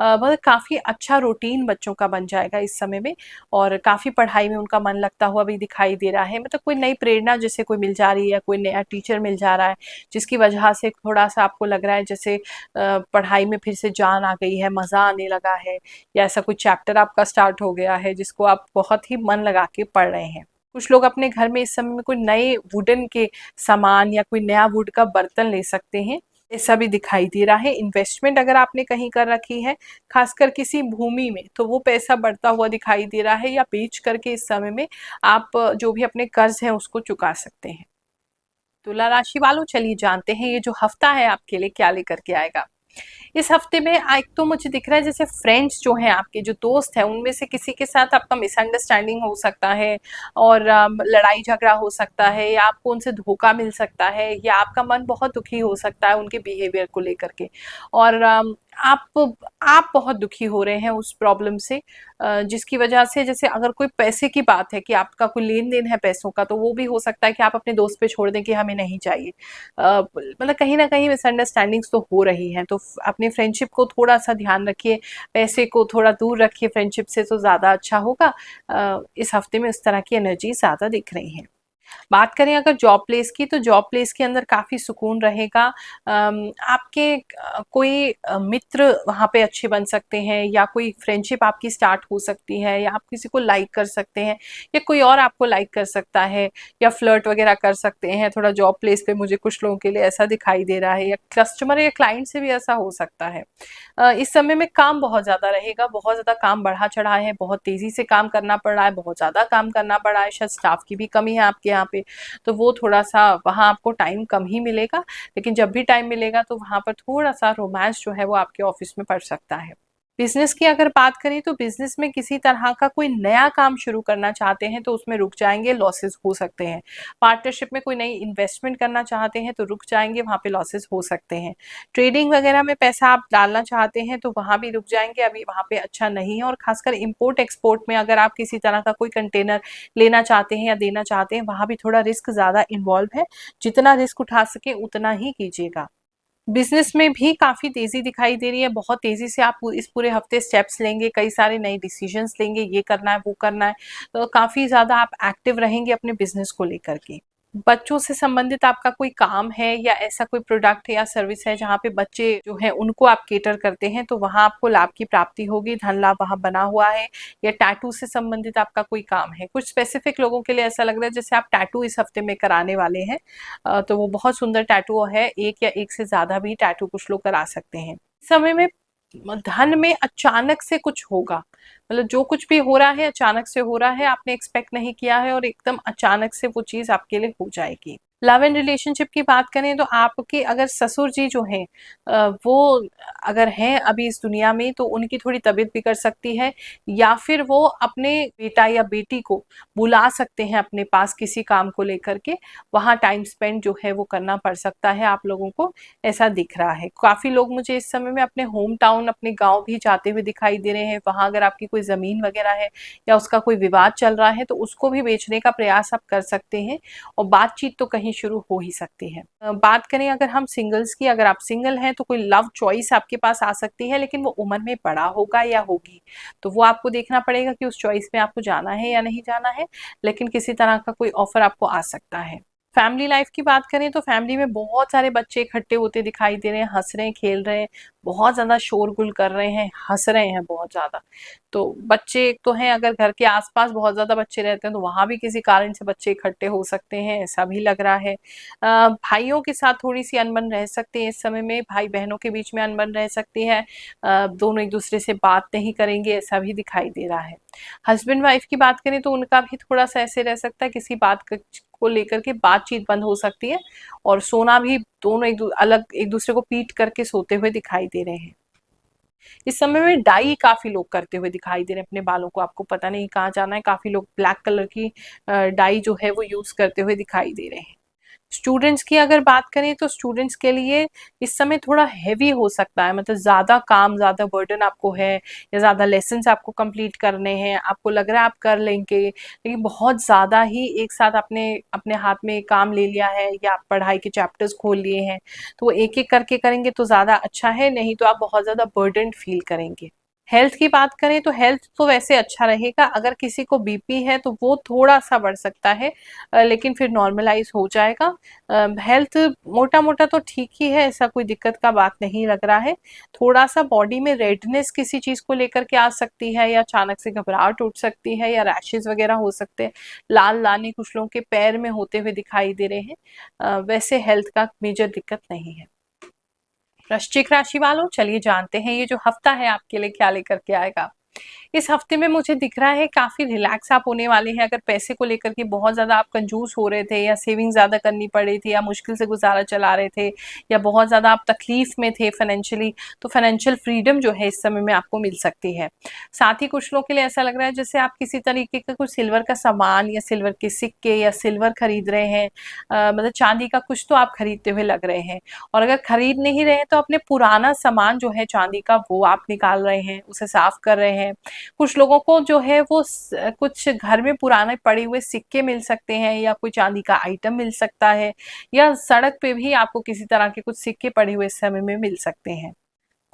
मतलब काफ़ी अच्छा रूटीन बच्चों का बन जाएगा इस समय में। और काफ़ी पढ़ाई में उनका मन लगता हुआ भी दिखाई दे रहा है। मतलब कोई नई प्रेरणा जैसे कोई मिल जा रही है, कोई नया टीचर मिल जा रहा है, जिसकी वजह से थोड़ा-सा आपको लग रहा है जैसे पढ़ाई में फिर से जान आ गई है, मज़ा आने लगा है, या ऐसा कोई चैप्टर आपका स्टार्ट हो गया है जिसको आप बहुत ही मन लगा के पढ़ रहे हैं। कुछ लोग अपने घर में इस समय में कोई नए वुडन के सामान या कोई नया वुड का बर्तन ले सकते हैं, ऐसा भी दिखाई दे रहा है। इन्वेस्टमेंट अगर आपने कहीं कर रखी है, खासकर किसी भूमि में, तो वो पैसा बढ़ता हुआ दिखाई दे रहा है, या बेच करके इस समय में आप जो भी अपने कर्ज हैं उसको चुका सकते हैं। तुला राशि वालों, चलिए जानते हैं ये जो हफ्ता है आपके लिए क्या लेकर के आएगा। इस हफ्ते में एक तो मुझे दिख रहा है जैसे फ्रेंड्स जो हैं, आपके जो दोस्त हैं, उनमें से किसी के साथ आपका मिसअंडरस्टैंडिंग हो सकता है, और लड़ाई झगड़ा हो सकता है, या आपको उनसे धोखा मिल सकता है, या आपका मन बहुत दुखी हो सकता है उनके बिहेवियर को लेकर के। और आप बहुत दुखी हो रहे हैं उस प्रॉब्लम से, जिसकी वजह से, जैसे अगर कोई पैसे की बात है कि आपका कोई लेन-देन है पैसों का, तो वो भी हो सकता है कि आप अपने दोस्त पे छोड़ दें कि हमें नहीं चाहिए। मतलब कहीं न कहीं मिसअंडरस्टैंडिंग्स तो हो रही हैं, तो अपने फ्रेंडशिप को थोड़ा-सा ध्यान रखिए, पैसे को थोड़ा दूर रखिए फ्रेंडशिप से तो ज़्यादा अच्छा होगा। इस हफ्ते में उस तरह की एनर्जी ज़्यादा दिख रही हैं। बात करें अगर जॉब प्लेस की, तो जॉब प्लेस के अंदर काफ़ी सुकून रहेगा। आपके कोई मित्र वहाँ पे अच्छे बन सकते हैं, या कोई फ्रेंडशिप आपकी स्टार्ट हो सकती है, या आप किसी को लाइक कर सकते हैं, या कोई और आपको लाइक कर सकता है, या फ्लर्ट वगैरह कर सकते हैं थोड़ा जॉब प्लेस पे। मुझे कुछ लोगों के लिए ऐसा दिखाई दे रहा है, या कस्टमर या क्लाइंट से भी ऐसा हो सकता है। इस समय में काम बहुत ज़्यादा रहेगा, बहुत ज़्यादा काम बढ़ा चढ़ा है, बहुत तेज़ी से काम करना पड़ रहा है, बहुत ज़्यादा काम करना पड़ रहा है, शायद स्टाफ की भी कमी है आपके यहाँ पे, तो वो थोड़ा-सा वहाँ आपको टाइम कम ही मिलेगा, लेकिन जब भी टाइम मिलेगा तो वहाँ पर थोड़ा-सा रोमांस जो है वो आपके ऑफ़िस में पड़ सकता है। बिज़नेस की अगर बात करें, तो बिज़नेस में किसी तरह का कोई नया काम शुरू करना चाहते हैं तो उसमें रुक जाएँगे, लॉसेस हो सकते हैं। पार्टनरशिप में कोई नई इन्वेस्टमेंट करना चाहते हैं तो रुक जाएँगे, वहाँ पे लॉसेस हो सकते हैं। ट्रेडिंग वगैरह में पैसा आप डालना चाहते हैं तो वहाँ भी रुक जाएँगे, अभी वहाँ पे अच्छा नहीं है। और ख़ासकर इम्पोर्ट एक्सपोर्ट में अगर आप किसी तरह का कोई कंटेनर लेना चाहते हैं या देना चाहते हैं, वहाँ भी थोड़ा रिस्क ज़्यादा इन्वॉल्व है। जितना रिस्क उठा सकें उतना ही कीजिएगा। बिज़नेस में भी काफ़ी तेज़ी दिखाई दे रही है, बहुत तेज़ी से आप इस पूरे हफ्ते स्टेप्स लेंगे, कई सारे नए डिसीजंस लेंगे, ये करना है, वो करना है। तो काफ़ी ज़्यादा आप एक्टिव रहेंगे अपने बिज़नेस को लेकर के। बच्चों से संबंधित आपका कोई काम है, या ऐसा कोई प्रोडक्ट है या सर्विस है जहाँ पे बच्चे जो हैं उनको आप केटर करते हैं, तो वहाँ आपको लाभ की प्राप्ति होगी, धन लाभ वहाँ बना हुआ है। या टैटू से संबंधित आपका कोई काम है, कुछ स्पेसिफिक लोगों के लिए ऐसा लग रहा है जैसे आप टैटू इस हफ्ते में कराने वाले हैं, तो वो बहुत सुंदर टैटू है, एक या एक से ज़्यादा भी टैटू कुछ लोग करा सकते हैं। इस समय में धन में अचानक से कुछ होगा, मतलब जो कुछ भी हो रहा है अचानक से हो रहा है, आपने एक्सपेक्ट नहीं किया है और एकदम अचानक से वो चीज़ आपके लिए हो जाएगी। लव एंड रिलेशनशिप की बात करें तो आपके अगर ससुर जी जो हैं, वो अगर हैं अभी इस दुनिया में, तो उनकी थोड़ी तबीयत बिगड़ सकती है, या फिर वो अपने बेटा या बेटी को बुला सकते हैं अपने पास किसी काम को लेकर के, वहाँ टाइम स्पेंड जो है वो करना पड़ सकता है आप लोगों को, ऐसा दिख रहा है। काफ़ी लोग मुझे इस समय में अपने होम टाउन, अपने गाँव भी जाते हुए दिखाई दे रहे हैं। वहाँ अगर आपकी कोई ज़मीन वगैरह है या उसका कोई विवाद चल रहा है, तो उसको भी बेचने का प्रयास आप कर सकते हैं, और बातचीत तो कहीं शुरू हो ही सकती है। बात करें अगर हम सिंगल्स की, अगर आप सिंगल हैं तो कोई लव चॉइस आपके पास आ सकती है, लेकिन वो उम्र में बड़ा होगा या होगी, तो वो आपको देखना पड़ेगा कि उस चॉइस में आपको जाना है या नहीं जाना है, लेकिन किसी तरह का कोई ऑफर आपको आ सकता है। फैमिली लाइफ की बात करें तो फैमिली में बहुत सारे बच्चे इकट्ठे होते दिखाई दे रहे हैं, हंस रहे हैं, खेल रहे हैं, बहुत ज़्यादा शोरगुल कर रहे हैं, हंस रहे हैं बहुत ज़्यादा। तो बच्चे एक तो हैं, अगर घर के आसपास बहुत ज़्यादा बच्चे रहते हैं तो वहाँ भी किसी कारण से बच्चे इकट्ठे हो सकते हैं, ऐसा भी लग रहा है। भाइयों के साथ थोड़ी-सी अनबन रह सकती है इस समय में, भाई-बहनों के बीच में अनबन रह सकती है। दोनों एक-दूसरे से बात नहीं करेंगे, ऐसा भी दिखाई दे रहा है। हस्बैंड वाइफ की बात करें तो उनका भी थोड़ा-सा ऐसे रह सकता है, किसी बात क को लेकर के बातचीत बंद हो सकती है, और सोना भी दोनों अलग एक-दूसरे को पीट करके सोते हुए दिखाई दे रहे हैं। इस समय में डाई काफ़ी लोग करते हुए दिखाई दे रहे हैं अपने बालों को, आपको पता नहीं कहाँ जाना है, काफ़ी लोग ब्लैक कलर की डाई जो है वो यूज़ करते हुए दिखाई दे रहे हैं। स्टूडेंट्स की अगर बात करें तो स्टूडेंट्स के लिए इस समय थोड़ा हेवी हो सकता है, मतलब ज़्यादा काम, ज़्यादा बर्डन आपको है, या ज़्यादा लेसन्स आपको कंप्लीट करने हैं, आपको लग रहा है आप कर लेंगे, लेकिन बहुत ज़्यादा ही एक साथ आपने अपने हाथ में काम ले लिया है, या आप पढ़ाई के चैप्टर्स खोल लिए हैं, तो वो एक-एक करके करेंगे तो ज़्यादा अच्छा है, नहीं तो आप बहुत ज़्यादा बर्डन्ड फील करेंगे। हेल्थ की बात करें तो हेल्थ तो वैसे अच्छा रहेगा, अगर किसी को बीपी है तो वो थोड़ा-सा बढ़ सकता है, लेकिन फिर नॉर्मलाइज़ हो जाएगा। हेल्थ मोटा-मोटा तो ठीक ही है, ऐसा कोई दिक्कत का बात नहीं लग रहा है। थोड़ा-सा बॉडी में रेडनेस किसी चीज़ को लेकर के आ सकती है, या अचानक से घबराहट उठ सकती है, या रैशेज़ वगैरह हो सकते हैं। लाल दाने कुछ लोगों के पैर में होते हुए दिखाई दे रहे हैं। वैसे हेल्थ का मेजर दिक्कत नहीं है। वृश्चिक राशि वालों, चलिए जानते हैं ये जो हफ्ता है आपके लिए क्या लेकर के आएगा। इस हफ्ते में मुझे दिख रहा है काफ़ी रिलैक्स आप होने वाले हैं। अगर पैसे को लेकर के बहुत ज़्यादा आप कंजूस हो रहे थे या सेविंग ज़्यादा करनी पड़ी थी या मुश्किल से गुज़ारा चला रहे थे या बहुत ज़्यादा आप तकलीफ़ में थे फाइनेंशियली, तो फाइनेंशियल फ्रीडम जो है इस समय में आपको मिल सकती है। साथ ही कुछ लोगों के लिए ऐसा लग रहा है जैसे आप किसी तरीके का कुछ सिल्वर का सामान या सिल्वर के सिक्के या सिल्वर खरीद रहे हैं, मतलब चांदी का कुछ तो आप खरीदते हुए लग रहे हैं। और अगर खरीद नहीं रहे हैं तो अपने पुराना सामान जो है चांदी का वो आप निकाल रहे हैं, उसे साफ कर रहे हैं। कुछ लोगों को जो है वो कुछ घर में पुराने पड़े हुए सिक्के मिल सकते हैं या कोई चांदी का आइटम मिल सकता है, या सड़क पे भी आपको किसी तरह के कुछ सिक्के पड़े हुए इस समय में मिल सकते हैं।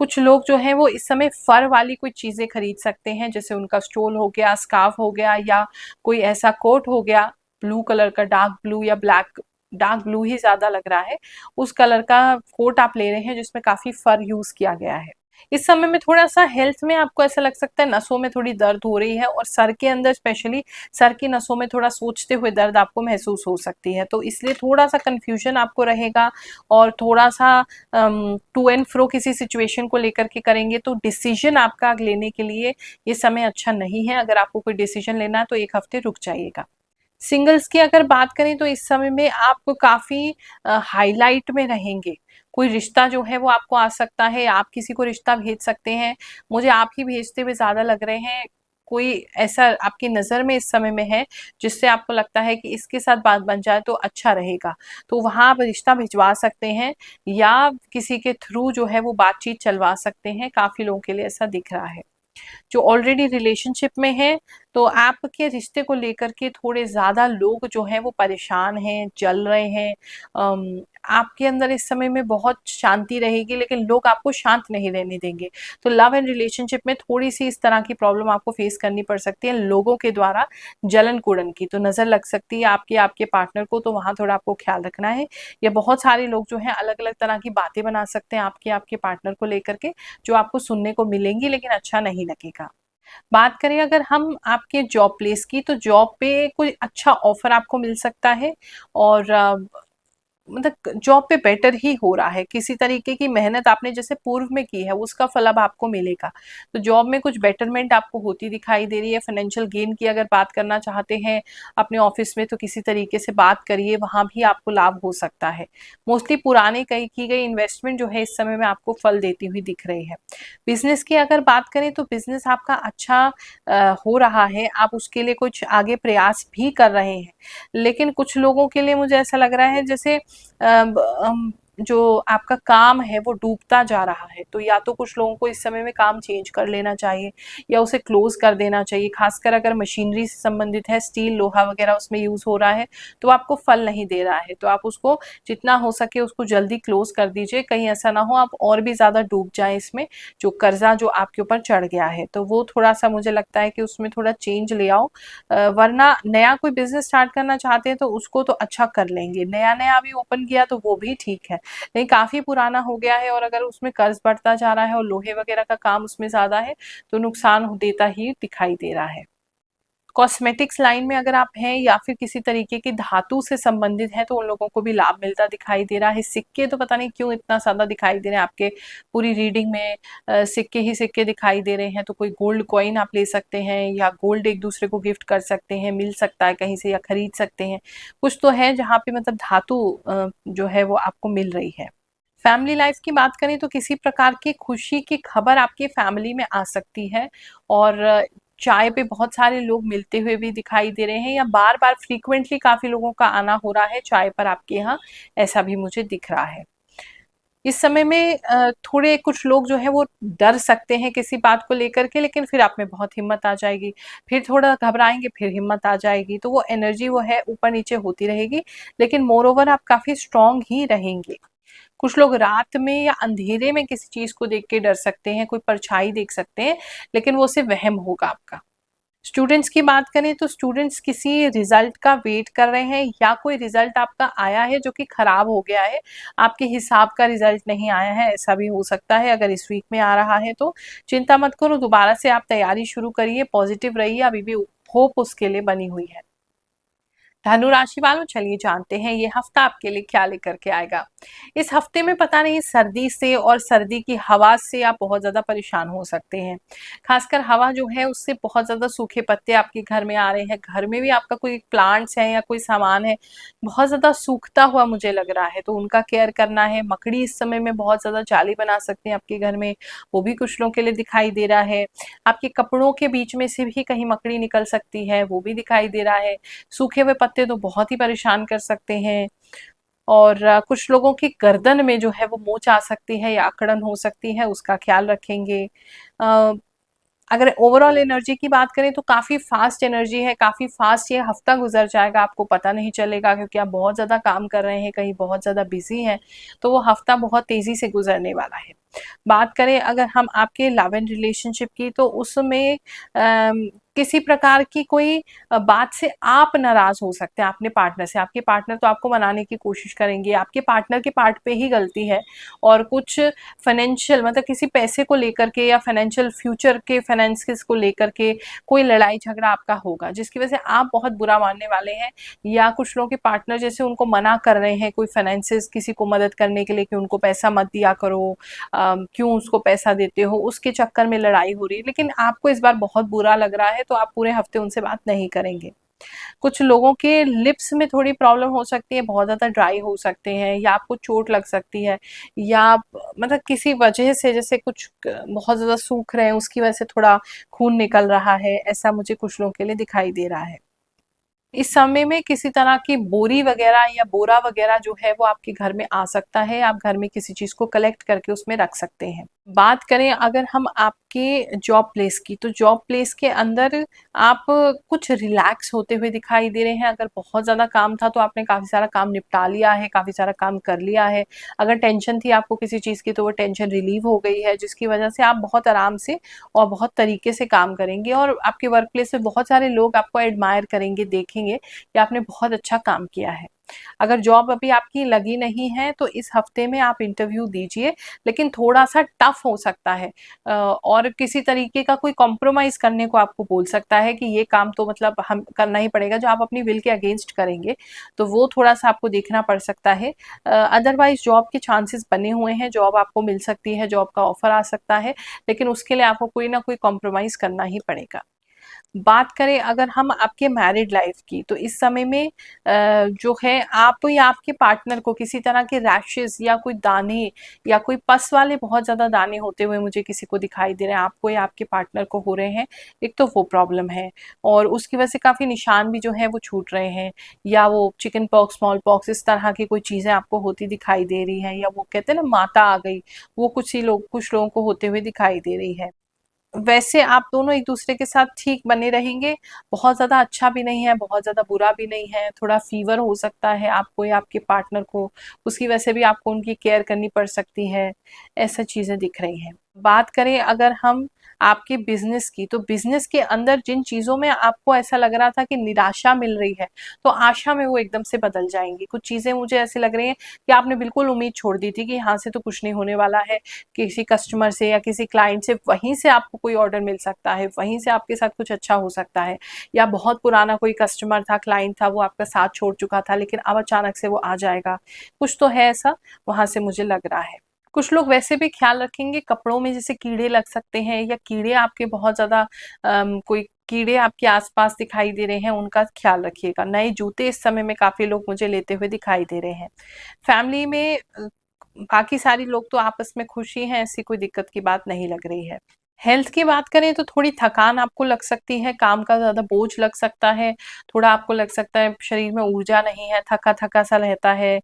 कुछ लोग जो हैं वो इस समय फर वाली कोई चीजें खरीद सकते हैं, जैसे उनका स्टोल हो गया, स्कार्फ हो गया, या कोई ऐसा कोट हो गया ब्लू कलर का, डार्क ब्लू या ब्लैक, डार्क ब्लू ही ज्यादा लग रहा है, उस कलर का कोट आप ले रहे हैं जिसमें काफी फर यूज किया गया है। इस समय में थोड़ा सा हेल्थ में आपको ऐसा लग सकता है नसों में थोड़ी दर्द हो रही है, और सर के अंदर स्पेशली सर की नसों में थोड़ा सोचते हुए दर्द आपको महसूस हो सकती है, तो इसलिए थोड़ा सा कंफ्यूजन आपको रहेगा। और थोड़ा सा टू एंड फ्रो किसी सिचुएशन को लेकर के करेंगे तो डिसीजन आपका लेने के लिए ये समय अच्छा नहीं है। अगर आपको कोई डिसीजन लेना है तो एक हफ्ते रुक जाइएगा। सिंगल्स की अगर बात करें तो इस समय में आप काफ़ी हाइलाइट में रहेंगे। कोई रिश्ता जो है वो आपको आ सकता है, आप किसी को रिश्ता भेज सकते हैं। मुझे आप ही भेजते हुए ज़्यादा लग रहे हैं। कोई ऐसा आपकी नज़र में इस समय में है जिससे आपको लगता है कि इसके साथ बात बन जाए तो अच्छा रहेगा, तो वहाँ आप रिश्ता भिजवा सकते हैं या किसी के थ्रू जो है वो बातचीत चलवा सकते हैं। काफ़ी लोगों के लिए ऐसा दिख रहा है। जो ऑलरेडी रिलेशनशिप में हैं, तो आपके रिश्ते को लेकर के थोड़े ज़्यादा लोग जो हैं वो परेशान हैं, जल रहे हैं। आपके अंदर इस समय में बहुत शांति रहेगी, लेकिन लोग आपको शांत नहीं रहने देंगे। तो लव एंड रिलेशनशिप में थोड़ी-सी इस तरह की प्रॉब्लम आपको फेस करनी पड़ सकती है लोगों के द्वारा, जलन-कुड़न की। तो नज़र लग सकती है आपकी आपके पार्टनर को, तो वहाँ थोड़ा आपको ख्याल रखना है। या बहुत सारे लोग जो हैं अलग-अलग तरह की बातें बना सकते हैं आपके आपके पार्टनर को लेकर के, जो आपको सुनने को मिलेंगी लेकिन अच्छा नहीं लगेगा। बात करें अगर हम आपके जॉब प्लेस की, तो जॉब पे कोई अच्छा ऑफर आपको मिल सकता है, और मतलब जॉब पे बेटर ही हो रहा है। किसी तरीके की मेहनत आपने जैसे पूर्व में की है उसका फल अब आपको मिलेगा। तो जॉब में कुछ बेटरमेंट आपको होती दिखाई दे रही है। फाइनेंशियल गेन की अगर बात करना चाहते हैं अपने ऑफिस में, तो किसी तरीके से बात करिए, वहाँ भी आपको लाभ हो सकता है। मोस्टली पुराने कई की गई इन्वेस्टमेंट जो है इस समय में आपको फल देती हुई दिख रही है। बिजनेस की अगर बात करें तो बिजनेस आपका अच्छा हो रहा है, आप उसके लिए कुछ आगे प्रयास भी कर रहे हैं। लेकिन कुछ लोगों के लिए मुझे ऐसा लग रहा है जैसे जो आपका काम है वो डूबता जा रहा है, तो या तो कुछ लोगों को इस समय में काम चेंज कर लेना चाहिए या उसे क्लोज कर देना चाहिए। खासकर अगर मशीनरी से संबंधित है, स्टील लोहा वगैरह उसमें यूज हो रहा है, तो आपको फल नहीं दे रहा है, तो आप उसको जितना हो सके उसको जल्दी क्लोज कर दीजिए। कहीं ऐसा ना हो आप और भी ज्यादा डूब जाए इसमें, जो कर्जा जो आपके ऊपर चढ़ गया है, तो वो थोड़ा सा मुझे लगता है कि उसमें थोड़ा चेंज ले आओ। वरना नया कोई बिजनेस स्टार्ट करना चाहते हैं तो उसको तो अच्छा कर लेंगे, नया नया अभी ओपन किया तो वो भी ठीक है, नहीं काफी पुराना हो गया है और अगर उसमें कर्ज बढ़ता जा रहा है और लोहे वगैरह का काम उसमें ज्यादा है, तो नुकसान देता ही दिखाई दे रहा है। कॉस्मेटिक्स लाइन में अगर आप हैं या फिर किसी तरीके की धातु से संबंधित है, तो उन लोगों को भी लाभ मिलता दिखाई दे रहा है। सिक्के तो पता नहीं क्यों इतना ज्यादा दिखाई दे रहे हैं आपके पूरी रीडिंग में, सिक्के ही सिक्के दिखाई दे रहे हैं। तो कोई गोल्ड कॉइन आप ले सकते हैं या गोल्ड एक दूसरे को गिफ्ट कर सकते हैं, मिल सकता है कहीं से या खरीद सकते हैं। कुछ तो है जहाँ पे मतलब धातु जो है वो आपको मिल रही है। फैमिली लाइफ की बात करें तो किसी प्रकार की खुशी की खबर आपकी फैमिली में आ सकती है, और चाय पे बहुत सारे लोग मिलते हुए भी दिखाई दे रहे हैं, या बार बार फ्रीक्वेंटली काफी लोगों का आना हो रहा है चाय पर आपके यहाँ, ऐसा भी मुझे दिख रहा है। इस समय में थोड़े कुछ लोग जो है वो डर सकते हैं किसी बात को लेकर के, लेकिन फिर आप में बहुत हिम्मत आ जाएगी। फिर थोड़ा घबराएंगे, फिर हिम्मत आ जाएगी, तो वो एनर्जी वो है ऊपर नीचे होती रहेगी, लेकिन मोर ओवर आप काफी स्ट्रांग ही रहेंगे। कुछ लोग रात में या अंधेरे में किसी चीज को देख के डर सकते हैं, कोई परछाई देख सकते हैं, लेकिन वो सिर्फ वहम होगा आपका। स्टूडेंट्स की बात करें तो स्टूडेंट्स किसी रिजल्ट का वेट कर रहे हैं, या कोई रिजल्ट आपका आया है जो कि खराब हो गया है, आपके हिसाब का रिजल्ट नहीं आया है, ऐसा भी हो सकता है। अगर इस वीक में आ रहा है तो चिंता मत करो, दोबारा से आप तैयारी शुरू करिए, पॉजिटिव रहिए, अभी भी होप उसके लिए बनी हुई है। धनु राशि वालों, चलिए जानते हैं ये हफ्ता आपके लिए क्या लेकर के आएगा। इस हफ्ते में पता नहीं सर्दी से और सर्दी की हवा से आप बहुत ज्यादा परेशान हो सकते हैं। खासकर हवा जो है उससे बहुत ज्यादा सूखे पत्ते आपके घर में आ रहे हैं। घर में भी आपका कोई प्लांट्स है या कोई सामान है बहुत ज्यादा सूखता हुआ मुझे लग रहा है, तो उनका केयर करना है। मकड़ी इस समय में बहुत ज्यादा जाली बना सकते हैं आपके घर में, वो भी कुछ लोगों के लिए दिखाई दे रहा है। आपके कपड़ों के बीच में से भी कहीं मकड़ी निकल सकती है, वो भी दिखाई दे रहा है। सूखे हुए पत्ते तो बहुत ही परेशान कर सकते हैं। और कुछ लोगों की गर्दन में जो है वो मोच आ सकती है या अकड़न हो सकती है, उसका ख्याल रखेंगे। अ, अगर ओवरऑल एनर्जी की बात करें तो काफ़ी फास्ट एनर्जी है, काफ़ी फास्ट ये हफ्ता गुजर जाएगा, आपको पता नहीं चलेगा क्योंकि आप बहुत ज़्यादा काम कर रहे हैं, कहीं बहुत ज़्यादा बिजी हैं, तो वो हफ्ता बहुत तेज़ी से गुजरने वाला है। बात करें अगर हम आपके लव एंड रिलेशनशिप की, तो उसमें किसी प्रकार की कोई बात से आप नाराज हो सकते हैं अपने पार्टनर से। आपके पार्टनर तो आपको मनाने की कोशिश करेंगे, आपके पार्टनर के पार्ट पे ही गलती है। और कुछ फाइनेंशियल मतलब किसी पैसे को लेकर के या फाइनेंशियल फ्यूचर के फाइनेंसिस को लेकर के कोई लड़ाई झगड़ा आपका होगा, जिसकी वजह से आप बहुत बुरा मानने वाले हैं। या कुछ लोगों के पार्टनर जैसे उनको मना कर रहे हैं कोई फाइनेंसिस किसी को मदद करने के लिए कि उनको पैसा मत दिया करो, क्यों उसको पैसा देते हो, उसके चक्कर में लड़ाई हो रही है। लेकिन आपको इस बार बहुत बुरा लग रहा है, तो आप पूरे हफ्ते उनसे बात नहीं करेंगे। कुछ लोगों के लिप्स में थोड़ी प्रॉब्लम हो सकती है, बहुत ज़्यादा ड्राई हो सकते हैं या आपको चोट लग सकती है, या मतलब किसी वजह से जैसे कुछ बहुत ज़्यादा सूख रहे हैं उसकी वजह से थोड़ा खून निकल रहा है, ऐसा मुझे कुछ लोगों के लिए दिखाई दे रहा है। इस समय में किसी तरह की बोरी वगैरह या बोरा वगैरह जो है वो आपके घर में आ सकता है, आप घर में किसी चीज़ को कलेक्ट करके उसमें रख सकते हैं। बात करें अगर हम आपके जॉब प्लेस की, तो जॉब प्लेस के अंदर आप कुछ रिलैक्स होते हुए दिखाई दे रहे हैं। अगर बहुत ज़्यादा काम था तो आपने काफ़ी सारा काम निपटा लिया है, काफ़ी सारा काम कर लिया है। अगर टेंशन थी आपको किसी चीज़ की तो वो टेंशन रिलीव हो गई है, जिसकी वजह से आप बहुत आराम से और बहुत तरीके से काम करेंगे और आपके वर्क प्लेस में बहुत सारे लोग आपको एडमायर करेंगे, देखेंगे कि आपने बहुत अच्छा काम किया है। अगर जॉब अभी आपकी लगी नहीं है तो इस हफ्ते में आप इंटरव्यू दीजिए, लेकिन थोड़ा-सा टफ हो सकता है। और किसी तरीके का कोई कॉम्प्रोमाइज़ करने को आपको बोल सकता है कि ये काम तो मतलब हम करना ही पड़ेगा, जो आप अपनी विल के अगेंस्ट करेंगे, तो वो थोड़ा-सा आपको देखना पड़ सकता है। अदरवाइज़ जॉब के चांसेस बने हुए हैं, जॉब आपको मिल सकती है, जॉब का ऑफ़र आ सकता है, लेकिन उसके लिए आपको कोई ना कोई कॉम्प्रोमाइज़ करना ही पड़ेगा। बात करें अगर हम आपके मैरिड लाइफ की, तो इस समय में जो है आप या आपके पार्टनर को किसी तरह के रैशेस या कोई दाने या कोई पस वाले बहुत ज़्यादा दाने होते हुए मुझे किसी को दिखाई दे रहे हैं, आपको या आपके पार्टनर को हो रहे हैं। एक तो वो प्रॉब्लम है और उसकी वजह से काफ़ी निशान भी जो है वो छूट रहे हैं, या वो चिकन पॉक्स, स्मॉल पॉक्स इस तरह की कोई चीज़ें आपको होती दिखाई दे रही हैं, या वो कहते हैं ना माता आ गई, वो कुछ लोगों को होते हुए दिखाई दे रही है। वैसे आप दोनों एक दूसरे के साथ ठीक बने रहेंगे, बहुत ज़्यादा अच्छा भी नहीं है, बहुत ज़्यादा बुरा भी नहीं है, थोड़ा फ़ीवर हो सकता है आपको या आपके पार्टनर को, उसकी वजह से भी आपको उनकी केयर करनी पड़ सकती है, ऐसा चीज़ें दिख रही हैं। बात करें अगर हम आपके बिज़नेस की, तो बिज़नेस के अंदर जिन चीज़ों में आपको ऐसा लग रहा था कि निराशा मिल रही है, तो आशा में वो एकदम से बदल जाएँगी। कुछ चीज़ें मुझे ऐसी लग रही हैं कि आपने बिल्कुल उम्मीद छोड़ दी थी कि यहाँ से तो कुछ नहीं होने वाला है, किसी कस्टमर से या किसी क्लाइंट से वहीं से आपको कोई ऑर्डर मिल सकता है, वहीं से आपके साथ कुछ अच्छा हो सकता है, या बहुत पुराना कोई कस्टमर था, क्लाइंट था, वो आपका साथ छोड़ चुका था, लेकिन अब अचानक से वो आ जाएगा। कुछ तो है ऐसा, वहाँ से मुझे लग रहा है। कुछ लोग वैसे भी ख्याल रखेंगे कपड़ों में जैसे कीड़े लग सकते हैं, या कीड़े आपके बहुत ज़्यादा कोई कीड़े आपके आस-पास दिखाई दे रहे हैं, उनका ख्याल रखिएगा। नए जूते इस समय में काफ़ी लोग मुझे लेते हुए दिखाई दे रहे हैं। फैमिली में बाकी सारे लोग तो आपस में खुश ही हैं, ऐसी कोई दिक्कत की बात नहीं लग रही है। हेल्थ की बात करें तो थोड़ी थकान आपको लग सकती है, काम का ज़्यादा बोझ लग सकता है, थोड़ा आपको लग सकता है शरीर में ऊर्जा नहीं है, थका-थका सा रहता है,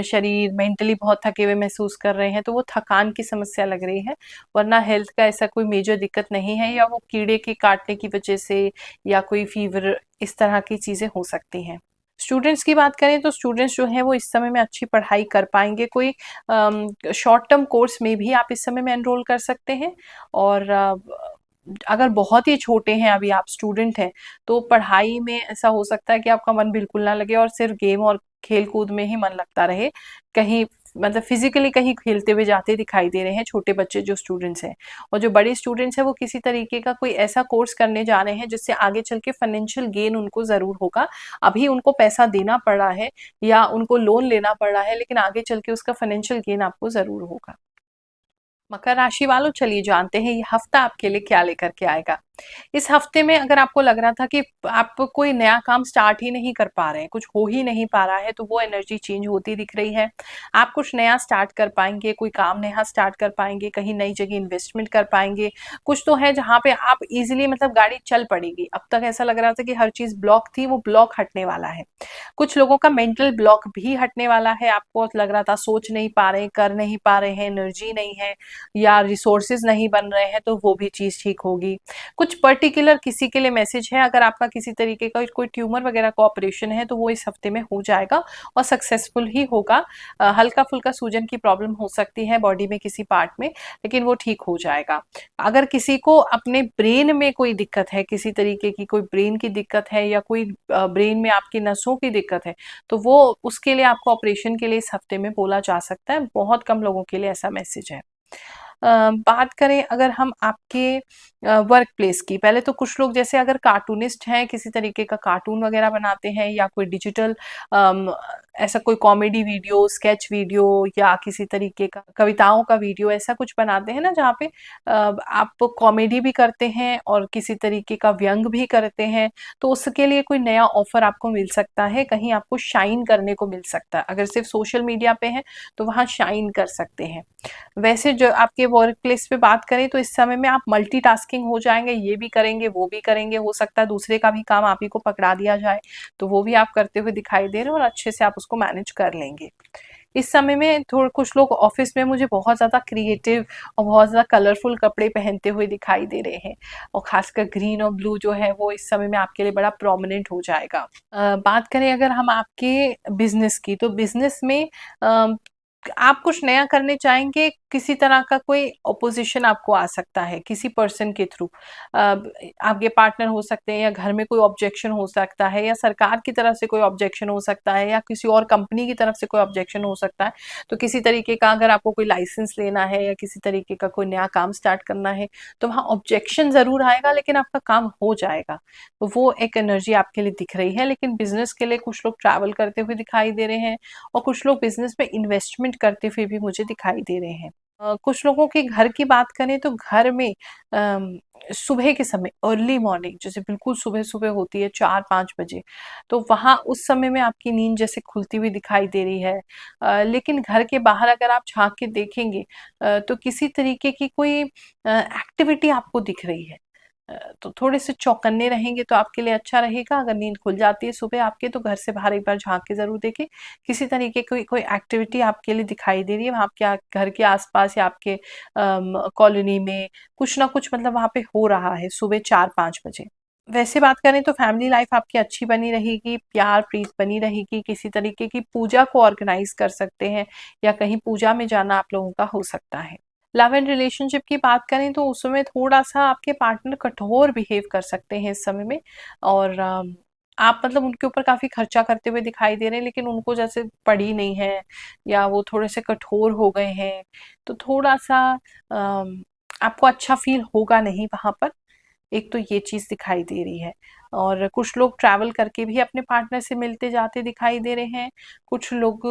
शरीर मेंटली बहुत थके हुए महसूस कर रहे हैं, तो वो थकान की समस्या लग रही है, वरना हेल्थ का ऐसा कोई मेजर दिक्कत नहीं है, या वो कीड़े के काटने की वजह से या कोई फ़ीवर इस तरह की चीज़ें हो सकती हैं। स्टूडेंट्स की बात करें तो स्टूडेंट्स जो हैं वो इस समय में अच्छी पढ़ाई कर पाएँगे, कोई शॉर्ट टर्म कोर्स में भी आप इस समय में एनरोल कर सकते हैं। और अगर बहुत ही छोटे हैं अभी आप स्टूडेंट हैं, तो पढ़ाई में ऐसा हो सकता है कि आपका मन बिल्कुल ना लगे और सिर्फ गेम और खेल-कूद में ही मन लगता रहे, कहीं मतलब फिजिकली कहीं खेलते हुए जाते दिखाई दे रहे हैं, छोटे बच्चे जो स्टूडेंट्स हैं। और जो बड़े स्टूडेंट्स हैं वो किसी तरीके का कोई ऐसा कोर्स करने जा रहे हैं जिससे आगे चल के फाइनेंशियल गेन उनको ज़रूर होगा। अभी उनको पैसा देना पड़ रहा है या उनको लोन लेना पड़ रहा है, लेकिन आगे चल के उसका फाइनेंशियल गेन आपको ज़रूर होगा। मकर राशि वालों, चलिए जानते हैं ये हफ्ता आपके लिए क्या लेकर के आएगा। इस हफ्ते में अगर आपको लग रहा था कि आप कोई नया काम स्टार्ट ही नहीं कर पा रहे हैं, कुछ हो ही नहीं पा रहा है, तो वो एनर्जी चेंज होती दिख रही है। आप कुछ नया स्टार्ट कर पाएंगे, कोई काम नया स्टार्ट कर पाएंगे, कहीं नई जगह इन्वेस्टमेंट कर पाएंगे। कुछ तो है जहाँ पे आप इजीली मतलब गाड़ी चल पड़ेगी। अब तक ऐसा लग रहा था कि हर चीज ब्लॉक थी, वो ब्लॉक हटने वाला है। कुछ लोगों का मेंटल ब्लॉक भी हटने वाला है। आपको लग रहा था सोच नहीं पा रहे, कर नहीं पा रहे हैं, एनर्जी नहीं है या रिसोर्सेज नहीं बन रहे हैं, तो वो भी चीज ठीक होगी। कुछ पर्टिकुलर किसी के लिए मैसेज है, अगर आपका किसी तरीके का कोई ट्यूमर वगैरह का ऑपरेशन है तो वो इस हफ्ते में हो जाएगा और सक्सेसफुल ही होगा। हल्का फुल्का सूजन की प्रॉब्लम हो सकती है बॉडी में किसी पार्ट में, लेकिन वो ठीक हो जाएगा। अगर किसी को अपने ब्रेन में कोई दिक्कत है, किसी तरीके की कोई ब्रेन की दिक्कत है या कोई ब्रेन में आपकी नसों की दिक्कत है, तो वो उसके लिए आपको ऑपरेशन के लिए इस हफ्ते में बोला जा सकता है। बहुत कम लोगों के लिए ऐसा मैसेज है। बात करें अगर हम आपके वर्क प्लेस की, पहले तो कुछ लोग जैसे अगर कार्टूनिस्ट हैं, किसी तरीके का कार्टून वगैरह बनाते हैं या कोई डिजिटल ऐसा कोई कॉमेडी वीडियो, स्केच वीडियो या किसी तरीके का कविताओं का वीडियो ऐसा कुछ बनाते हैं ना, जहाँ पे आप कॉमेडी भी करते हैं और किसी तरीके का व्यंग भी करते हैं, तो उसके लिए कोई नया ऑफर आपको मिल सकता है, कहीं आपको शाइन करने को मिल सकता है। अगर सिर्फ सोशल मीडिया पे है तो वहाँ शाइन कर सकते हैं। वैसे जो आपके वर्क प्लेस पे बात करें तो इस समय में आप मल्टीटास्किंग हो जाएंगे, ये भी करेंगे वो भी करेंगे, हो सकता है दूसरे का भी काम आप ही को पकड़ा दिया जाए, तो वो भी आप करते हुए दिखाई दे रहे हैं और अच्छे से आप उसको मैनेज कर लेंगे। इस समय में थोड़े कुछ लोग ऑफिस में मुझे बहुत ज़्यादा क्रिएटिव और बहुत ज़्यादा कलरफुल कपड़े पहनते हुए दिखाई दे रहे हैं, और खासकर ग्रीन और ब्लू जो है वो इस समय में आपके लिए बड़ा प्रोमिनेंट हो जाएगा। बात करें अगर हम आपके बिजनेस की, तो बिजनेस में आप कुछ नया करने चाहेंगे, किसी तरह का कोई ऑपोजिशन आपको आ सकता है किसी पर्सन के थ्रू। आपके पार्टनर हो सकते हैं या घर में कोई ऑब्जेक्शन हो सकता है या सरकार की तरफ से कोई ऑब्जेक्शन हो सकता है या किसी और कंपनी की तरफ से कोई ऑब्जेक्शन हो सकता है। तो किसी तरीके का अगर आपको कोई लाइसेंस लेना है या किसी तरीके का कोई नया काम स्टार्ट करना है, तो वहाँ ऑब्जेक्शन जरूर आएगा, लेकिन आपका काम हो जाएगा। तो वो एक एनर्जी आपके लिए दिख रही है। लेकिन बिजनेस के लिए कुछ लोग ट्रैवल करते हुए दिखाई दे रहे हैं और कुछ लोग बिजनेस में इन्वेस्टमेंट करते हुए भी मुझे दिखाई दे रहे हैं। कुछ लोगों के घर की बात करें तो घर में सुबह के समय अर्ली मॉर्निंग, जैसे बिल्कुल सुबह सुबह होती है 4-5 बजे, तो वहाँ उस समय में आपकी नींद जैसे खुलती हुई दिखाई दे रही है। लेकिन घर के बाहर अगर आप झांक के देखेंगे तो किसी तरीके की कोई एक्टिविटी आपको दिख रही है। तो थोड़े से चौकन्ने रहेंगे तो आपके लिए अच्छा रहेगा। अगर नींद खुल जाती है सुबह आपके, तो घर से बाहर एक बार झांक के जरूर देखें, किसी तरीके की कोई एक्टिविटी आपके लिए दिखाई दे रही है वहाँ आपके घर के आसपास या आपके कॉलोनी में, कुछ ना कुछ मतलब वहाँ पे हो रहा है सुबह 4-5 बजे। वैसे बात करें तो फैमिली लाइफ आपकी अच्छी बनी रहेगी, प्यार प्रीत बनी रहेगी, किसी तरीके की पूजा को ऑर्गेनाइज कर सकते हैं या कहीं पूजा में जाना आप लोगों का हो सकता है। लव एंड रिलेशनशिप की बात करें तो उस समय थोड़ा सा आपके पार्टनर कठोर बिहेव कर सकते हैं इस समय में, और आप मतलब उनके ऊपर काफी खर्चा करते हुए दिखाई दे रहे हैं, लेकिन उनको जैसे पड़ी नहीं है या वो थोड़े से कठोर हो गए हैं, तो थोड़ा सा आपको अच्छा फील होगा नहीं वहां पर। एक तो ये चीज दिखाई दे रही है। और कुछ लोग ट्रैवल करके भी अपने पार्टनर से मिलते जाते दिखाई दे रहे हैं। कुछ लोग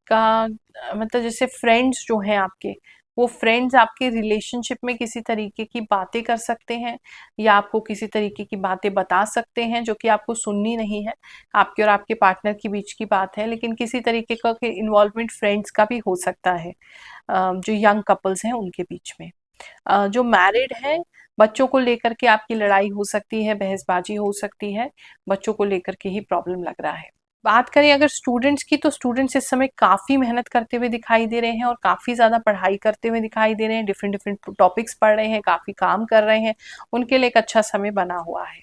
का मतलब जैसे फ्रेंड्स जो हैं आपके, वो फ्रेंड्स आपके रिलेशनशिप में किसी तरीके की बातें कर सकते हैं या आपको किसी तरीके की बातें बता सकते हैं जो कि आपको सुननी नहीं है। आपके और आपके पार्टनर के बीच की बात है, लेकिन किसी तरीके का इन्वॉल्वमेंट फ्रेंड्स का भी हो सकता है, जो यंग कपल्स हैं उनके बीच में। जो मैरिड है, बच्चों को लेकर के आपकी लड़ाई हो सकती है, बहसबाजी हो सकती है, बच्चों को लेकर के ही प्रॉब्लम लग रहा है। बात करें अगर स्टूडेंट्स की, तो स्टूडेंट्स इस समय काफी मेहनत करते हुए दिखाई दे रहे हैं और काफी ज्यादा पढ़ाई करते हुए दिखाई दे रहे हैं, डिफरेंट डिफरेंट टॉपिक्स पढ़ रहे हैं, काफी काम कर रहे हैं, उनके लिए एक अच्छा समय बना हुआ है।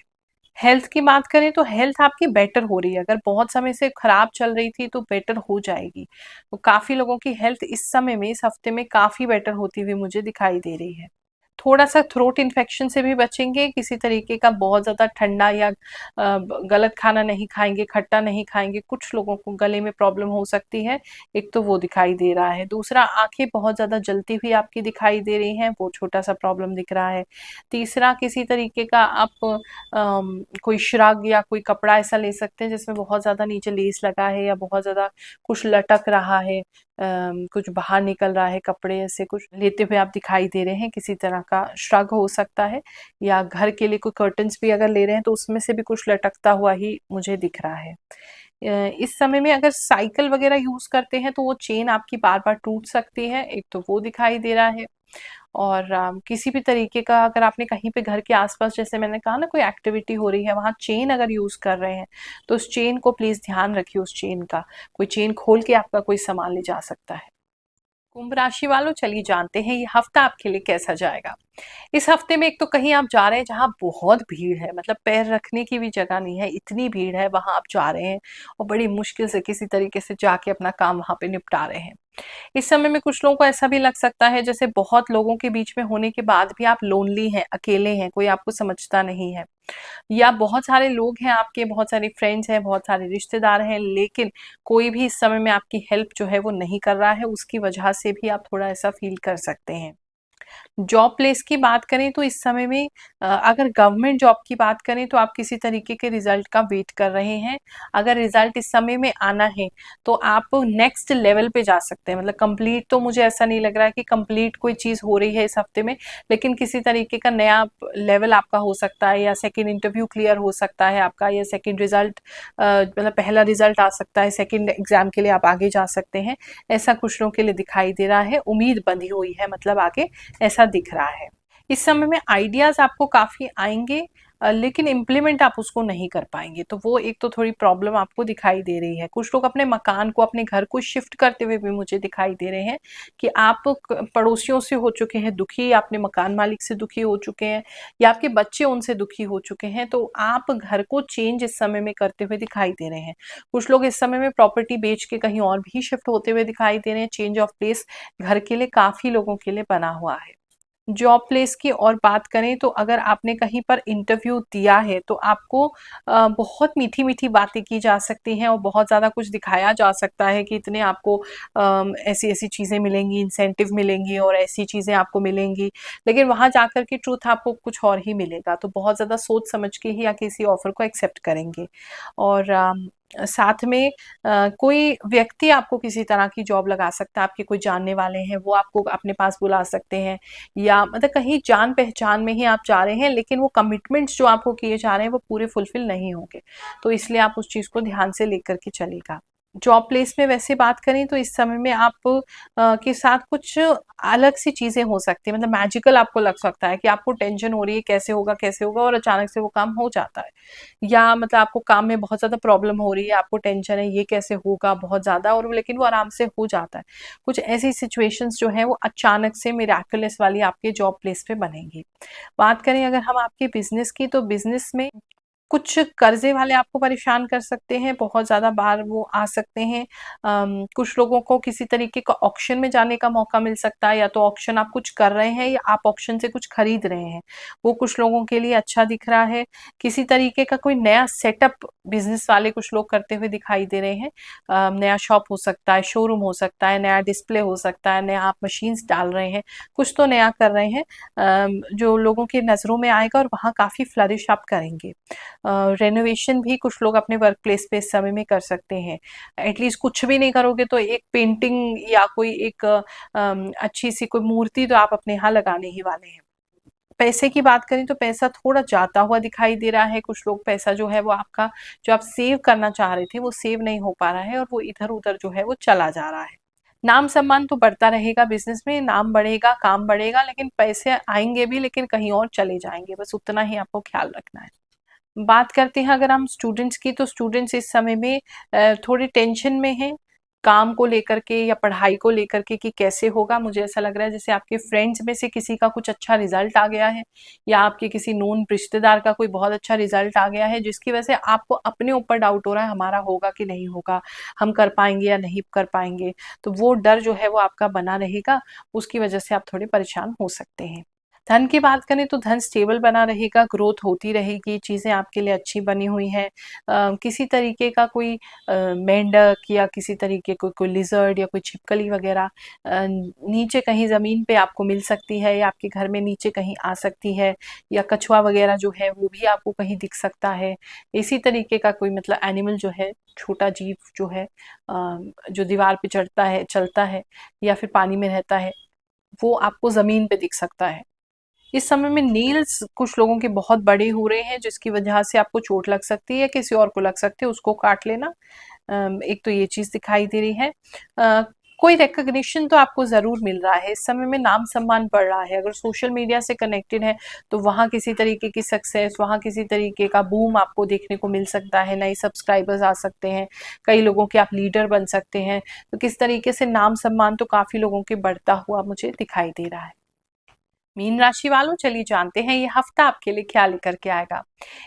हेल्थ की बात करें तो हेल्थ आपकी बेटर हो रही है, अगर बहुत समय से खराब चल रही थी तो बेटर हो जाएगी। तो काफी लोगों की हेल्थ इस समय में, इस हफ्ते में काफी बेटर होती हुई मुझे दिखाई दे रही है। थोड़ा सा थ्रोट इन्फेक्शन से भी बचेंगे, किसी तरीके का बहुत ज़्यादा ठंडा या गलत खाना नहीं खाएंगे, खट्टा नहीं खाएंगे, कुछ लोगों को गले में प्रॉब्लम हो सकती है, एक तो वो दिखाई दे रहा है। दूसरा, आंखें बहुत ज़्यादा जलती हुई आपकी दिखाई दे रही हैं, वो छोटा सा प्रॉब्लम दिख रहा है। तीसरा, किसी तरीके का आप कोई श्रग या कोई कपड़ा ऐसा ले सकते हैं जिसमें बहुत ज़्यादा नीचे लेस लगा है या बहुत ज़्यादा कुछ लटक रहा है, कुछ बाहर निकल रहा है, कपड़े ऐसे कुछ लेते हुए आप दिखाई दे रहे हैं, किसी तरह का श्रग हो सकता है। या घर के लिए कोई कर्टन्स भी अगर ले रहे हैं तो उसमें से भी कुछ लटकता हुआ ही मुझे दिख रहा है। इस समय में अगर साइकिल वगैरह यूज करते हैं तो वो चेन आपकी बार बार टूट सकती है, एक तो वो दिखाई दे रहा है। और किसी भी तरीके का अगर आपने कहीं पे घर के आसपास, जैसे मैंने कहा ना, कोई एक्टिविटी हो रही है, वहां चेन अगर यूज कर रहे हैं तो उस चेन को प्लीज ध्यान रखिए, उस चेन का कोई चेन खोल के आपका कोई सामान ले जा सकता है। कुंभ राशि वालों, चलिए जानते हैं ये हफ्ता आपके लिए कैसा जाएगा। इस हफ्ते में एक तो कहीं आप जा रहे हैं जहाँ बहुत भीड़ है, मतलब पैर रखने की भी जगह नहीं है, इतनी भीड़ है, वहां आप जा रहे हैं और बड़ी मुश्किल से किसी तरीके से जाके अपना काम वहां पे निपटा रहे हैं। इस समय में कुछ लोगों को ऐसा भी लग सकता है जैसे बहुत लोगों के बीच में होने के बाद भी आप लोनली हैं, अकेले हैं, कोई आपको समझता नहीं है। या बहुत सारे लोग हैं आपके, बहुत सारे फ्रेंड्स हैं, बहुत सारे रिश्तेदार हैं, लेकिन कोई भी इस समय में आपकी हेल्प जो है वो नहीं कर रहा है, उसकी वजह से भी आप थोड़ा ऐसा फील कर सकते हैं। जॉब प्लेस की बात करें तो इस समय में अगर गवर्नमेंट जॉब की बात करें तो आप किसी तरीके के रिजल्ट का वेट कर रहे हैं। अगर रिजल्ट इस समय में आना है तो आप नेक्स्ट लेवल पे जा सकते हैं, मतलब कंप्लीट तो मुझे ऐसा नहीं लग रहा है कि कंप्लीट कोई चीज़ हो रही है इस हफ्ते में, लेकिन किसी तरीके का नया लेवल आपका हो सकता है, या सेकेंड इंटरव्यू क्लियर हो सकता है आपका, या सेकेंड रिजल्ट, मतलब पहला रिजल्ट आ सकता है, सेकेंड एग्जाम के लिए आप आगे जा सकते हैं। ऐसा कुछ लोगों के लिए दिखाई दे रहा है, उम्मीद बंधी हुई है, मतलब आगे ऐसा दिख रहा है। इस समय में आइडियाज आपको काफी आएंगे, लेकिन इम्प्लीमेंट आप उसको नहीं कर पाएंगे, तो वो एक तो थोड़ी प्रॉब्लम आपको दिखाई दे रही है। कुछ लोग अपने मकान को, अपने घर को शिफ्ट करते हुए भी मुझे दिखाई दे रहे हैं कि आप पड़ोसियों से हो चुके हैं दुखी, अपने मकान मालिक से दुखी हो चुके हैं, या आपके बच्चे उनसे दुखी हो चुके हैं, तो आप घर को चेंज इस समय में करते हुए दिखाई दे रहे हैं। कुछ लोग इस समय में प्रॉपर्टी बेच के कहीं और भी शिफ्ट होते हुए दिखाई दे रहे हैं। चेंज ऑफ प्लेस घर के लिए काफी लोगों के लिए बना हुआ है। जॉब प्लेस की और बात करें तो अगर आपने कहीं पर इंटरव्यू दिया है तो आपको बहुत मीठी मीठी बातें की जा सकती हैं और बहुत ज़्यादा कुछ दिखाया जा सकता है कि इतने आपको ऐसी ऐसी चीज़ें मिलेंगी, इंसेंटिव मिलेंगी और ऐसी चीज़ें आपको मिलेंगी, लेकिन वहाँ जाकर के ट्रूथ आपको कुछ और ही मिलेगा। तो बहुत ज़्यादा सोच समझ के ही या किसी ऑफर को एक्सेप्ट करेंगे। और साथ में कोई व्यक्ति आपको किसी तरह की जॉब लगा सकता है, आपके कोई जानने वाले हैं वो आपको अपने पास बुला सकते हैं, या मतलब कहीं जान पहचान में ही आप जा रहे हैं, लेकिन वो कमिटमेंट्स जो आपको किए जा रहे हैं वो पूरे फुलफिल नहीं होंगे, तो इसलिए आप उस चीज़ को ध्यान से लेकर के चलेगा। जॉब प्लेस में वैसे बात करें तो इस समय में आप के साथ कुछ अलग सी चीज़ें हो सकती हैं, मतलब मैजिकल आपको लग सकता है कि आपको टेंशन हो रही है कैसे होगा, और अचानक से वो काम हो जाता है। या मतलब आपको काम में बहुत ज़्यादा प्रॉब्लम हो रही है, आपको टेंशन है ये कैसे होगा बहुत ज़्यादा, और लेकिन वो आराम से हो जाता है। कुछ ऐसी सिचुएशंस जो हैं वो अचानक से मिराकुलस वाली आपके जॉब प्लेस पे बनेंगी। बात करें अगर हम आपके बिजनेस की, तो बिजनेस में कुछ कर्जे वाले आपको परेशान कर सकते हैं, बहुत ज़्यादा बार वो आ सकते हैं। कुछ लोगों को किसी तरीके का ऑक्शन में जाने का मौका मिल सकता है, या तो ऑक्शन आप कुछ कर रहे हैं या आप ऑक्शन से कुछ खरीद रहे हैं, वो कुछ लोगों के लिए अच्छा दिख रहा है। किसी तरीके का कोई नया सेटअप बिजनेस वाले कुछ लोग करते हुए दिखाई दे रहे हैं। नया शॉप हो सकता है, शोरूम हो सकता है, नया डिस्प्ले हो सकता है, नया आप मशीन्स डाल रहे हैं, कुछ तो नया कर रहे हैं जो लोगों की नज़रों में आएगा और वहाँ काफ़ी फ्लरिश आप करेंगे। रेनोवेशन भी कुछ लोग अपने वर्क प्लेस पे इस समय में कर सकते हैं। एटलीस्ट कुछ भी नहीं करोगे तो एक पेंटिंग या कोई एक अच्छी सी कोई मूर्ति तो आप अपने यहाँ लगाने ही वाले हैं। पैसे की बात करें तो पैसा थोड़ा जाता हुआ दिखाई दे रहा है। कुछ लोग पैसा जो है वो आपका, जो आप सेव करना चाह रहे थे वो सेव नहीं हो पा रहा है और वो इधर उधर जो है वो चला जा रहा है। नाम सम्मान तो बढ़ता रहेगा, बिजनेस में नाम बढ़ेगा, काम बढ़ेगा, लेकिन पैसे आएंगे भी, लेकिन कहीं और चले जाएंगे, बस उतना ही आपको ख्याल रखना है। बात करते हैं अगर हम स्टूडेंट्स की, तो स्टूडेंट्स इस समय में थोड़े टेंशन में हैं, काम को लेकर के या पढ़ाई को लेकर के कि कैसे होगा। मुझे ऐसा लग रहा है जैसे आपके फ्रेंड्स में से किसी का कुछ अच्छा रिजल्ट आ गया है, या आपके किसी नोन रिश्तेदार का कोई बहुत अच्छा रिजल्ट आ गया है, जिसकी वजह से आपको अपने ऊपर डाउट हो रहा है हमारा होगा कि नहीं होगा, हम कर पाएंगे या नहीं कर पाएंगे। तो वो डर जो है वो आपका बना रहेगा, उसकी वजह से आप थोड़े परेशान हो सकते हैं। धन की बात करें तो धन स्टेबल बना रहेगा, ग्रोथ होती रहेगी, चीज़ें आपके लिए अच्छी बनी हुई हैं। किसी तरीके का कोई मेंढक या किसी तरीके कोई लिज़र्ड या कोई छिपकली वगैरह नीचे कहीं ज़मीन पे आपको मिल सकती है, या आपके घर में नीचे कहीं आ सकती है, या कछुआ वगैरह जो है वो भी आपको कहीं दिख सकता है। इसी तरीके का कोई मतलब एनिमल जो है, छोटा जीव जो है जो दीवार पे चढ़ता है, चलता है या फिर पानी में रहता है, वो आपको ज़मीन पे दिख सकता है। इस समय में नील्स कुछ लोगों के बहुत बड़े हो रहे हैं, जिसकी वजह से आपको चोट लग सकती है, किसी और को लग सकती है, उसको काट लेना। एक तो ये चीज़ दिखाई दे रही है। अ, कोई रिकॉग्निशन तो आपको ज़रूर मिल रहा है, इस समय में नाम-सम्मान बढ़ रहा है। अगर सोशल मीडिया से कनेक्टेड हैं, तो वहाँ किसी तरीके की सक्सेस, वहाँ किसी तरीके का बूम आपको देखने को मिल सकता है, नए सब्सक्राइबर्स आ सकते हैं, कई लोगों के आप लीडर बन सकते हैं। तो किस तरीके से नाम-सम्मान तो काफ़ी लोगों के बढ़ता हुआ मुझे दिखाई दे रहा है। मीन राशि वालों, चलिए जानते हैं ये हफ्ता आपके लिए क्या लेकर के आएगा।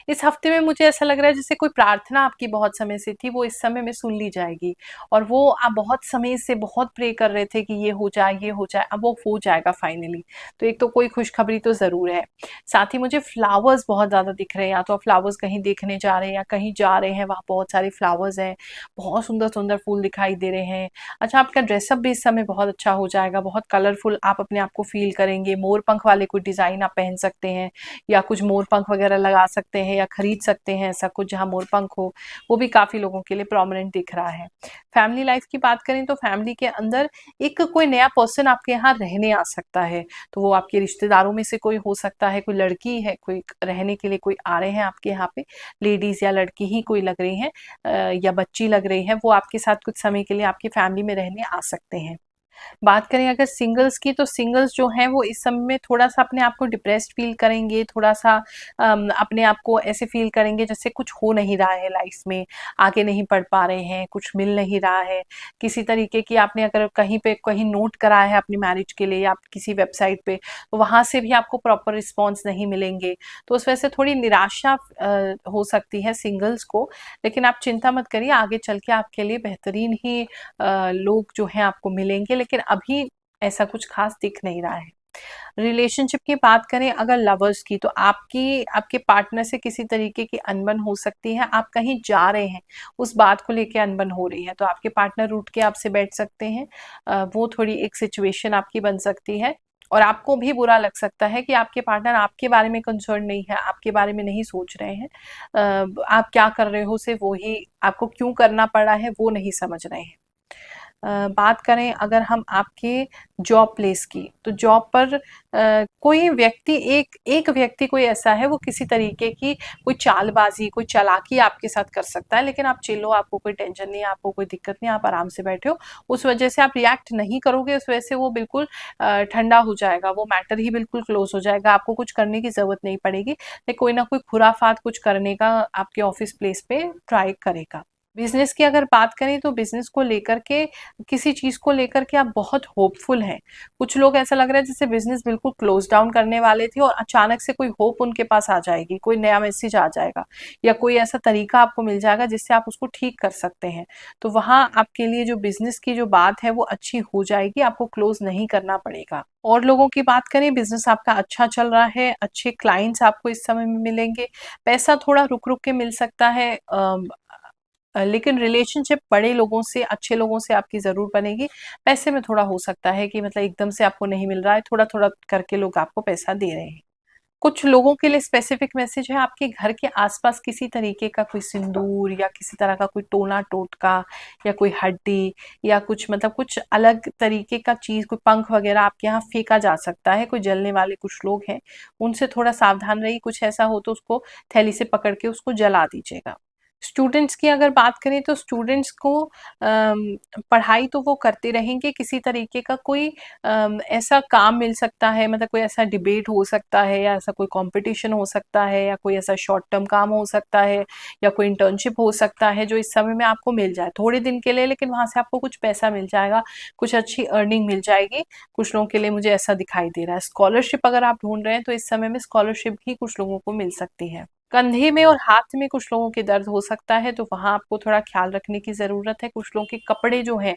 इस हफ्ते में मुझे ऐसा लग रहा है जैसे कोई प्रार्थना आपकी बहुत समय से थी, वो इस समय में सुन ली जाएगी, और वो आप बहुत समय से बहुत प्रे कर रहे थे कि ये हो जाए, ये हो जाए, अब वो हो जाएगा फाइनली। तो एक तो कोई खुशखबरी तो ज़रूर है। साथ ही मुझे फ्लावर्स बहुत ज़्यादा दिख रहे हैं, या तो आप फ्लावर्स कहीं देखने जा रहे हैं या कहीं जा रहे हैं, वहाँ बहुत सारे फ्लावर्स हैं, बहुत सुंदर-सुंदर फूल दिखाई दे रहे हैं। अच्छा, आपका ड्रेसअप भी इस समय बहुत अच्छा हो जाएगा, बहुत कलरफुल आप अपने आप को फ़ील करेंगे। मोर पंख वाले कोई डिज़ाइन आप पहन सकते हैं, या कुछ मोर पंख वगैरह लगा सकते हैं, या खरीद सकते हैं ऐसा कुछ जहाँ मोर पंख हो, वो भी काफ़ी लोगों के लिए प्रोमिनेंट दिख रहा है। फैमिली लाइफ की बात करें तो फैमिली के अंदर एक कोई नया पर्सन आपके यहाँ रहने आ सकता है, तो वो आपके रिश्तेदारों में से कोई हो सकता है, कोई लड़की है, कोई रहने के लिए कोई आ रहे हैं आपके यहाँ पे, लेडीज़ या लड़की ही कोई लग रही हैं, या बच्ची लग रही है, वो आपके साथ कुछ समय के लिए आपकी फैमिली में रहने आ सकते हैं। बात करें अगर सिंगल्स की, तो सिंगल्स जो हैं वो इस समय में थोड़ा-सा अपने आप को डिप्रेस्ड फ़ील करेंगे, थोड़ा-सा अपने आप को ऐसे फ़ील करेंगे जैसे कुछ हो नहीं रहा है लाइफ़ में, आगे नहीं बढ़ पा रहे हैं, कुछ मिल नहीं रहा है। किसी तरीके की आपने अगर कहीं पे कहीं नोट कराया है अपनी मैरिज के लिए, या किसी वेबसाइट पे, तो वहाँ से भी आपको प्रॉपर रिस्पॉन्स नहीं मिलेंगे। तो उस वजह से थोड़ी निराशा हो सकती है सिंगल्स को, लेकिन आप चिंता मत करिए, आगे चल के आपके लिए बेहतरीन ही लोग जो हैं आपको मिलेंगे, लेकिन अभी ऐसा कुछ खास दिख नहीं रहा है। रिलेशनशिप की बात करें अगर लवर्स की, तो आपकी आपके पार्टनर से किसी तरीके की अनबन हो सकती है। आप कहीं जा रहे हैं, उस बात को लेके अनबन हो रही है, तो आपके पार्टनर रूठ के आपसे बैठ सकते हैं। वो थोड़ी एक सिचुएशन आपकी बन सकती है, और आपको भी बुरा लग सकता है कि आपके पार्टनर आपके बारे में कंसर्न नहीं है, आपके बारे में नहीं सोच रहे हैं। आप क्या कर रहे हो सिर्फ वो ही, आपको क्यों करना पड़ा है वो नहीं समझ रहे हैं। बात करें अगर हम आपके जॉब प्लेस की, तो जॉब पर कोई व्यक्ति, एक एक व्यक्ति कोई ऐसा है, वो किसी तरीके की कोई चालबाज़ी, कोई चालाकी आपके साथ कर सकता है, लेकिन आप चिल हो, आपको कोई टेंशन नहीं है, आपको कोई दिक्कत नहीं है, आप आराम से बैठे हो। उस वजह से आप रिएक्ट नहीं करोगे, उस वजह से वो बिल्कुल ठंडा हो जाएगा, वो मैटर ही बिल्कुल क्लोज़ हो जाएगा, आपको कुछ करने की ज़रूरत नहीं पड़ेगी। कोई ना कोई खुराफात कुछ करने का आपके ऑफ़िस प्लेस पे ट्राई करेगा। बिज़नेस की अगर बात करें, तो बिज़नेस को लेकर के, किसी चीज़ को लेकर के आप बहुत होपफुल हैं। कुछ लोग ऐसा लग रहा है जैसे बिज़नेस बिल्कुल क्लोज़ डाउन करने वाले थे, और अचानक से कोई होप उनके पास आ जाएगी, कोई नया मैसेज आ जाएगा, या कोई ऐसा तरीका आपको मिल जाएगा जिससे आप उसको ठीक कर सकते हैं। तो वहाँ आपके लिए जो बिज़नेस की जो बात है वो अच्छी हो जाएगी, आपको क्लोज़ नहीं करना पड़ेगा। और लोगों की बात करें, बिज़नेस आपका अच्छा चल रहा है, अच्छे क्लाइंट्स आपको इस समय में मिलेंगे, पैसा थोड़ा रुक-रुक के मिल सकता है, लेकिन रिलेशनशिप बड़े लोगों से, अच्छे लोगों से आपकी ज़रूर बनेगी। पैसे में थोड़ा हो सकता है कि मतलब एकदम से आपको नहीं मिल रहा है, थोड़ा-थोड़ा करके लोग आपको पैसा दे रहे हैं। कुछ लोगों के लिए स्पेसिफिक मैसेज है, आपके घर के आस-पास किसी तरीके का कोई सिंदूर, या किसी तरह का कोई टोना-टोटका, या कोई हड्डी, या कुछ मतलब कुछ अलग तरीके का चीज़, कोई पंख वगैरह आपके यहाँ फेंका जा सकता है। कोई जलने वाले कुछ लोग हैं, उनसे थोड़ा सावधान रहिए, कुछ ऐसा हो तो उसको थैली से पकड़ के उसको जला दीजिएगा। स्टूडेंट्स की अगर बात करें, तो स्टूडेंट्स को पढ़ाई तो वो करते रहेंगे, किसी तरीके का कोई ऐसा काम मिल सकता है, मतलब कोई ऐसा डिबेट हो सकता है, या ऐसा कोई कंपटीशन हो सकता है, या कोई ऐसा शॉर्ट टर्म काम हो सकता है, या कोई इंटर्नशिप हो सकता है जो इस समय में आपको मिल जाए थोड़े दिन के लिए, लेकिन वहाँ से आपको कुछ पैसा मिल जाएगा, कुछ अच्छी अर्निंग मिल जाएगी। कुछ लोगों के लिए मुझे ऐसा दिखाई दे रहा है। स्कॉलरशिप अगर आप ढूँढ रहे हैं, तो इस समय में स्कॉलरशिप भी कुछ लोगों को मिल सकती है। कंधे में और हाथ में कुछ लोगों के दर्द हो सकता है, तो वहाँ आपको थोड़ा ख्याल रखने की ज़रूरत है। कुछ लोगों के कपड़े जो हैं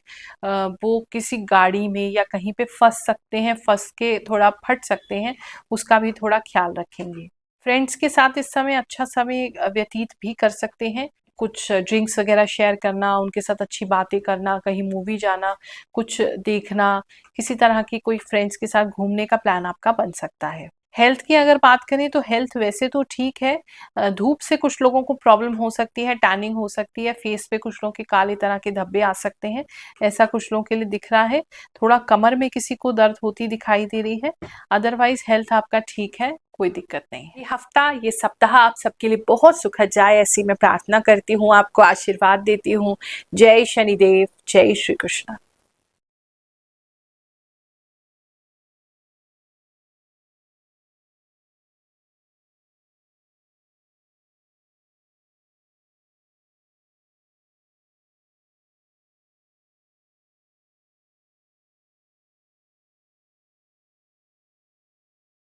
वो किसी गाड़ी में या कहीं पे फँस सकते हैं, फँस के थोड़ा फट सकते हैं, उसका भी थोड़ा ख्याल रखेंगे। फ्रेंड्स के साथ इस समय अच्छा समय व्यतीत भी कर सकते हैं। कुछ ड्रिंक्स वगैरह शेयर करना, उनके साथ अच्छी बातें करना, कहीं मूवी जाना, कुछ देखना, किसी तरह की कोई फ्रेंड्स के साथ घूमने का प्लान आपका बन सकता है। हेल्थ की अगर बात करें तो हेल्थ वैसे तो ठीक है। धूप से कुछ लोगों को प्रॉब्लम हो सकती है, टैनिंग हो सकती है, फेस पे कुछ लोगों के काले तरह के धब्बे आ सकते हैं, ऐसा कुछ लोगों के लिए दिख रहा है। थोड़ा कमर में किसी को दर्द होती दिखाई दे रही है, अदरवाइज हेल्थ आपका ठीक है, कोई दिक्कत नहीं है। ये हफ्ता, ये सप्ताह आप सबके लिए बहुत सुखद जाए, ऐसी मैं प्रार्थना करती हूँ, आपको आशीर्वाद देती हूँ। जय शनिदेव, जय श्री कृष्ण।